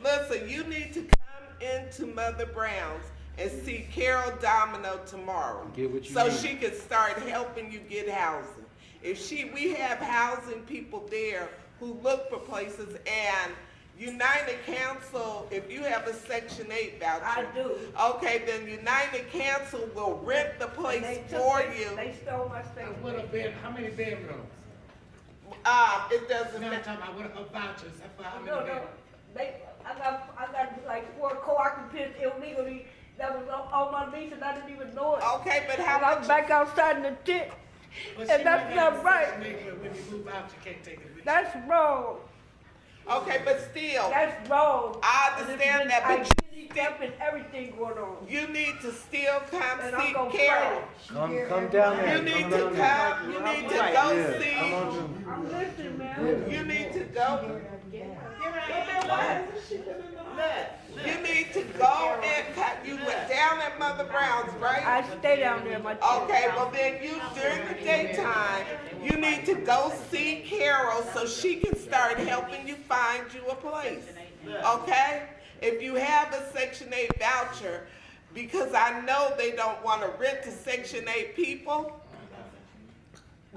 Listen, you need to come into Mother Brown's and see Carol Domino tomorrow.
Get what you
so
need.
she can start helping you get housing. We have housing people there who look for places, and United Council, if you have a Section 8 voucher.
I do.
Okay, then United Council will rent the place you.
They stole my Section 8.
How many bedrooms?
It doesn't
No, I'm
matter.
talking about what vouchers, for how many
No,
bedrooms?
I got like 4 co-occupants illegally that was on my lease, and I didn't even know it.
Okay, but how
And I'm
much?
back outside in the tent,
But
and
she
that's
might have
not
a
right.
Section 8 where when you move out, you can't take it with you.
That's wrong.
Okay, but still,
That's wrong.
I understand that, but
and everything going on.
you need to still come
And I'm
see
gonna
Carol.
Come down there.
You need
Come
to
down there.
come. You need to go
Yeah,
see.
come on through.
I'm listening, man.
You need to go. You need to go and cut. You went down at Mother Brown's, right?
I stay down there in my tent.
Okay, well then you, during the daytime, you need to go see Carol so she can start helping you find you a place. Okay? If you have a Section 8 voucher, because I know they don't want to rent to Section 8 people,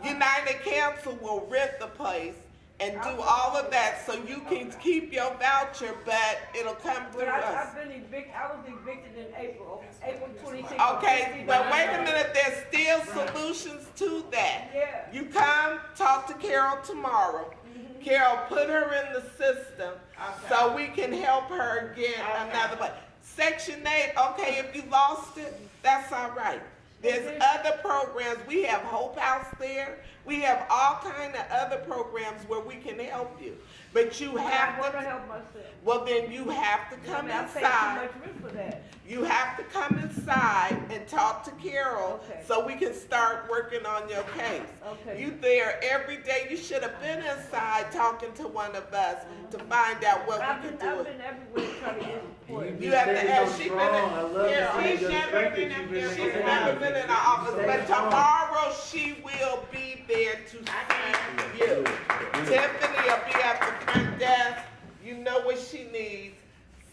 United Council will rent the place and do all of that so you can keep your voucher, but it'll come through
But
us.
I've been evicted. I was evicted in April 26th.
Okay, but wait a minute, there's still solutions to that.
Yeah.
You come, talk to Carol tomorrow. Carol, put her in the system so we can help her get another place. Section 8, okay, if you lost it, that's all right. There's other programs. We have Hope House there. We have all kind of other programs where we can help you. But you have
I want to
to,
help myself.
well then you have to come
I pay
inside.
too much rent for that.
You have to come inside and talk to Carol
Okay.
so we can start working on your case.
Okay.
You there every day. You should have been inside talking to one of us to find out what
I've
we can
been
do.
everywhere trying to get support.
You have to ask. She been in,
I love
yeah,
to see
she's
the
never
strength
been
that
up
you've
there.
been
She's
showing.
never been in the office,
Stay
but
strong.
tomorrow she will be there to see you. Tiffany will be at the front desk. You know what she needs.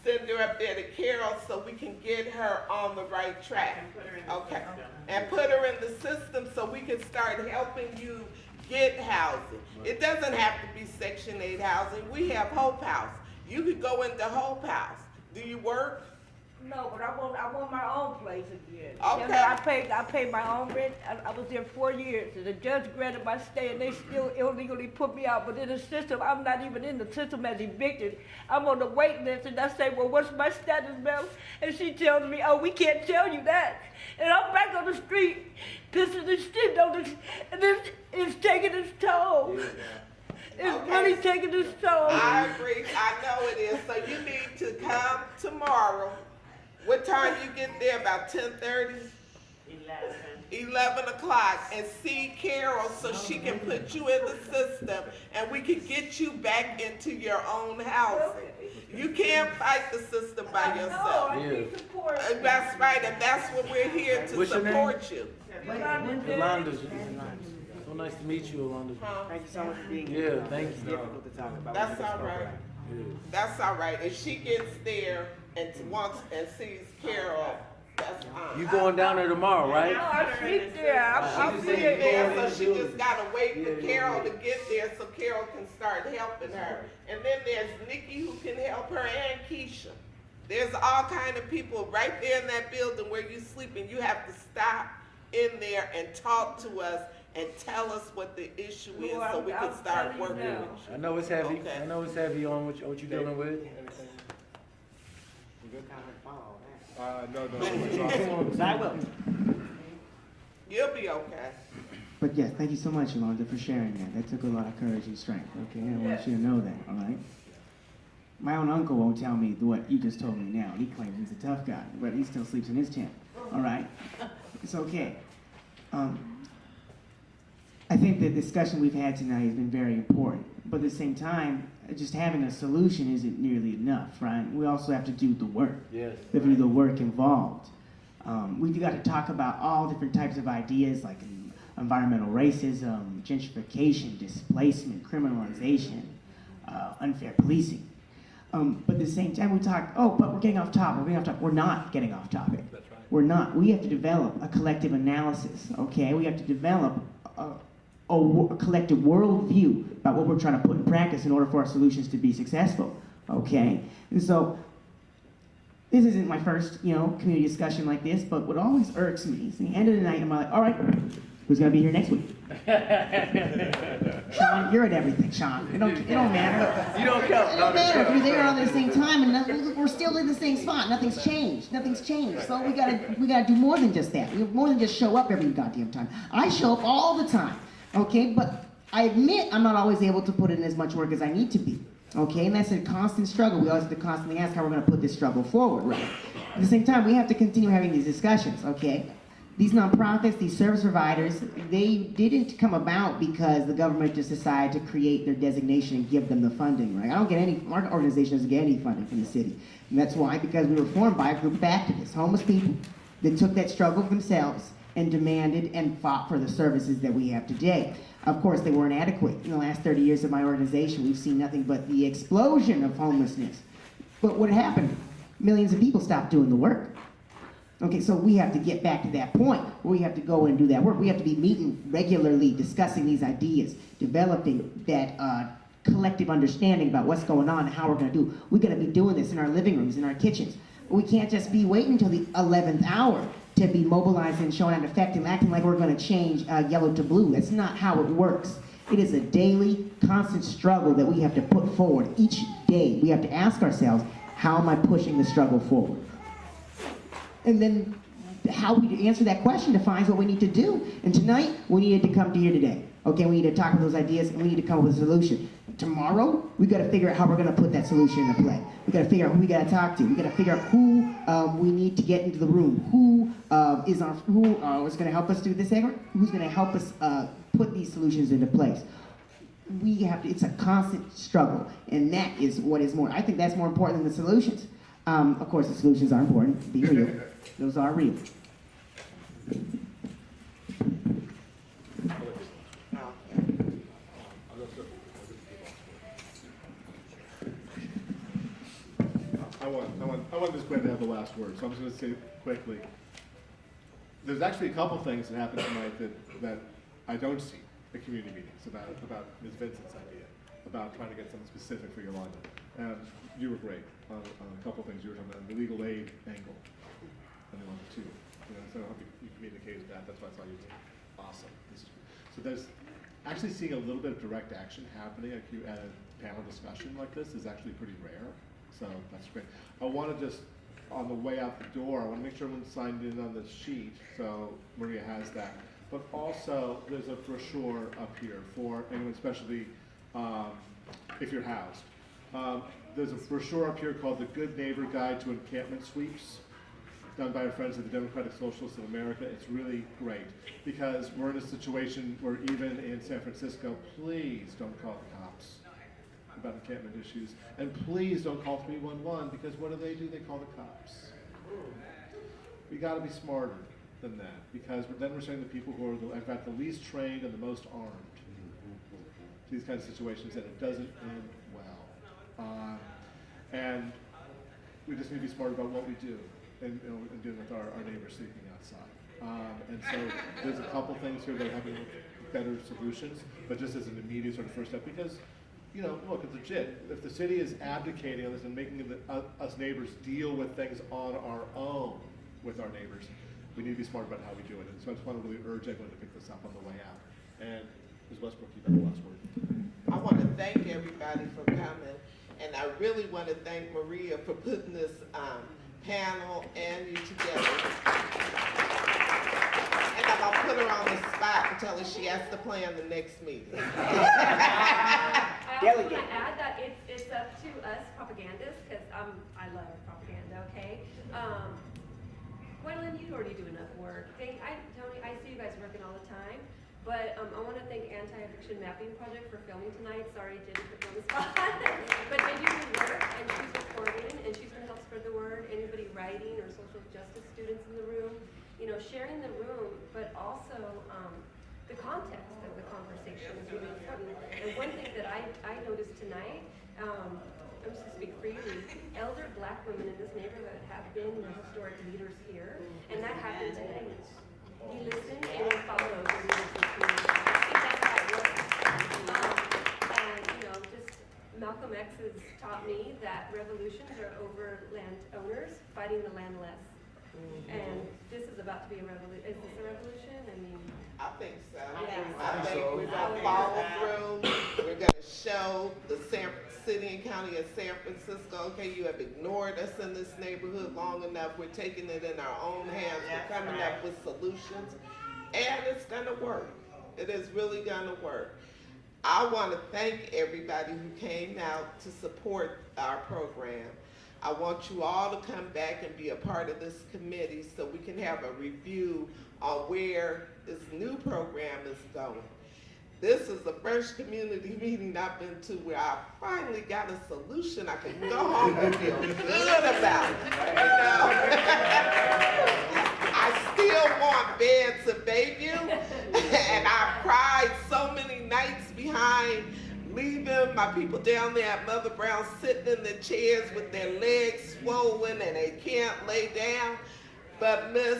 Send her up there to Carol so we can get her on the right track. Okay. And put her in the system so we can start helping you get housing. It doesn't have to be Section 8 housing. We have Hope House. You could go into Hope House. Do you work?
No, but I want my own place again.
Okay.
You know, I paid my own rent. I was there 4 years, and the judge granted my stay, and they still illegally put me out. But in the system, I'm not even in the system as evicted. I'm on the wait list, and I say, well, what's my status, Mel? And she tells me, oh, we can't tell you that. And I'm back on the street, pissing and shit on this, and it's taking its toll. It's really taking its toll.
I agree. I know it is. So you need to come tomorrow. What time you get there? About 10:30? 11 o'clock, and see Carol so she can put you in the system and we can get you back into your own housing. You can't fight the system by yourself.
I need support.
That's right, and that's what we're here to
What's your name?
support you.
Yolanda. So nice to meet you, Yolanda.
Thank you so much for being here.
Yeah, thank
It's
you.
difficult to talk about.
That's all right. That's all right. If she gets there and wants and sees Carol, that's fine.
You going down there tomorrow, right?
No, I sleep there. I'm
She's
there.
there, so she just gotta wait for Carol to get there so Carol can start helping her. And then there's Nikki who can help her and Keisha. There's all kind of people right there in that building where you sleep, and you have to stop in there and talk to us and tell us what the issue is so we can start working with you.
I know it's heavy.
Okay.
I know it's heavy on what you're dealing with.
No.
I will.
You'll be okay.
But yes, thank you so much, Yolanda, for sharing that. That took a lot of courage and strength, okay? I want you to know that, all right? My own uncle won't tell me what you just told me now. He claims he's a tough guy, but he still sleeps in his tent, all right? It's okay. I think the discussion we've had tonight has been very important, but at the same time, just having a solution isn't nearly enough, right? We also have to do the work.
Yes.
We have to do the work involved. We've got to talk about all different types of ideas like environmental racism, gentrification, displacement, criminalization, unfair policing. But at the same time, we talk, but we're getting off topic, We're not getting off topic.
That's right.
We're not. We have to develop a collective analysis, okay? We have to develop a collective worldview about what we're trying to put in practice in order for our solutions to be successful, okay? And so, this isn't my first, community discussion like this, but what always irks me is at the end of the night, I'm like, all right, who's gonna be here next week? Sean, you're at everything, Sean. It don't matter.
You don't count.
It don't matter if you're there all at the same time and we're still in the same spot. Nothing's changed. So we gotta do more than just that. We have more than just show up every goddamn time. I show up all the time, okay? But I admit I'm not always able to put in as much work as I need to be, okay? And that's a constant struggle. We always have to constantly ask how we're gonna put this struggle forward, right? At the same time, we have to continue having these discussions, okay? These nonprofits, these service providers, they didn't come about because the government just decided to create their designation and give them the funding, right? Our organization doesn't get any funding from the city. And that's why, because we were formed by a group of activists, homeless people, that took that struggle themselves and demanded and fought for the services that we have today. Of course, they weren't adequate. In the last 30 years of my organization, we've seen nothing but the explosion of homelessness. But what happened? Millions of people stopped doing the work. Okay, so we have to get back to that point where we have to go and do that work. We have to be meeting regularly, discussing these ideas, developing that collective understanding about what's going on and how we're gonna do. We're gonna be doing this in our living rooms, in our kitchens. We can't just be waiting until the 11th hour to be mobilized and showing an effect and acting like we're gonna change yellow to blue. That's not how it works. It is a daily, constant struggle that we have to put forward each day. We have to ask ourselves, how am I pushing the struggle forward? And then how we answer that question defines what we need to do. And tonight, we needed to come to here today. Okay, we need to talk about those ideas and we need to come up with a solution. Tomorrow, we gotta figure out how we're gonna put that solution into play. We gotta figure out who we gotta talk to. We gotta figure out who we need to get into the room. Who is gonna help us do this, Edward? Who's gonna help us put these solutions into place? It's a constant struggle, and that is what is more. I think that's more important than the solutions. Of course, the solutions are important. Be real. Those are real.
I want Ms. Gwen to have the last word, so I'm just going to say quickly. There's actually a couple things that happened tonight that I don't see at community meetings about Ms. Vincent's idea, about trying to get something specific for Yolanda. You were great on a couple things. You were talking about the legal aid angle, and then on the two. So I hope you communicated that. That's why I saw you doing. Awesome. So there's actually seeing a little bit of direct action happening at a panel discussion like this is actually pretty rare. So that's great. I want to just, on the way out the door, I want to make sure everyone's signed in on this sheet, so Maria has that. But also, there's a brochure up here for anyone, especially if you're housed. There's a brochure up here called The Good Neighbor Guide to Encampment Sweeps, done by our friends at the Democratic Socialists of America. It's really great, because we're in a situation where even in San Francisco, please don't call the cops about encampment issues, and please don't call 311, because what do? They call the cops. We got to be smarter than that, because then we're sending the people who are in fact the least trained and the most armed to these kinds of situations, and it doesn't end well. And we just need to be smart about what we do and dealing with our neighbors sleeping outside. And so there's a couple things here that are having better solutions, but just as an immediate sort of first step, because you know, look, it's legit. If the city is abdicating on this and making us neighbors deal with things on our own with our neighbors, we need to be smart about how we do it. And so I just want to really urge everyone to pick this up on the way out. And Ms. Westbrook, you have the last word.
I want to thank everybody for coming, and I really want to thank Maria for putting this panel and you together. And I'm gonna put her on the spot and tell her she has to plan the next meeting.
I also want to add that it's up to us propagandists, because I love propaganda, okay? Gwendolyn, you already do enough work. Tony, I see you guys working all the time, but I want to thank Anti-Eviction Mapping Project for filming tonight. Sorry, Jenny put you on the spot. But they do good work, and she's recording, and she's going to help spread the word. Anybody writing or social justice students in the room, you know, sharing the room, but also the context of the conversation is really important. And one thing that I noticed tonight, I'm just going to speak freely, elder black women in this neighborhood have been the historic leaders here, and that happened tonight. You listen and you follow the leaders in the community. I think that's how it works. And, you know, just Malcolm X has taught me that revolutions are over landowners fighting the landless. And this is about to be a revolution. Is this a revolution? I mean,
I think so.
Yeah.
I think we're gonna follow through. We're gonna show the city and county of San Francisco, okay, you have ignored us in this neighborhood long enough. We're taking it in our own hands. We're coming up with solutions, and it's gonna work. It is really gonna work. I want to thank everybody who came out to support our program. I want you all to come back and be a part of this committee so we can have a review on where this new program is going. This is the first community meeting I've been to where I finally got a solution I can go home and feel good about. You know? I still want beds at Bayview, and I cried so many nights behind leaving my people down there at Mother Brown sitting in the chairs with their legs swollen and they can't lay down. But Miss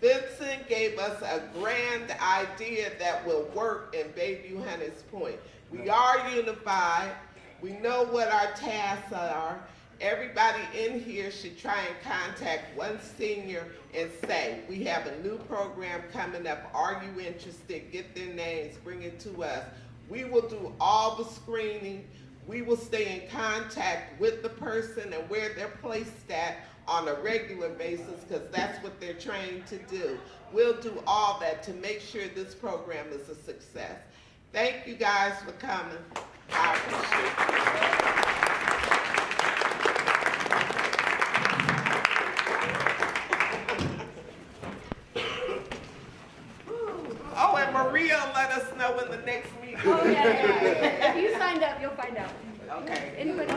Vincent gave us a grand idea that will work in Bayview Hunters Point. We are unified. We know what our tasks are. Everybody in here should try and contact one senior and say, we have a new program coming up. Are you interested? Get their names, bring it to us. We will do all the screening. We will stay in contact with the person and where they're placed at on a regular basis, because that's what they're trained to do. We'll do all that to make sure this program is a success. Thank you guys for coming. I appreciate it. Oh, and Maria let us know when the next meeting is.
oh yeah. If you signed up, you'll find out.
Okay.
Anybody?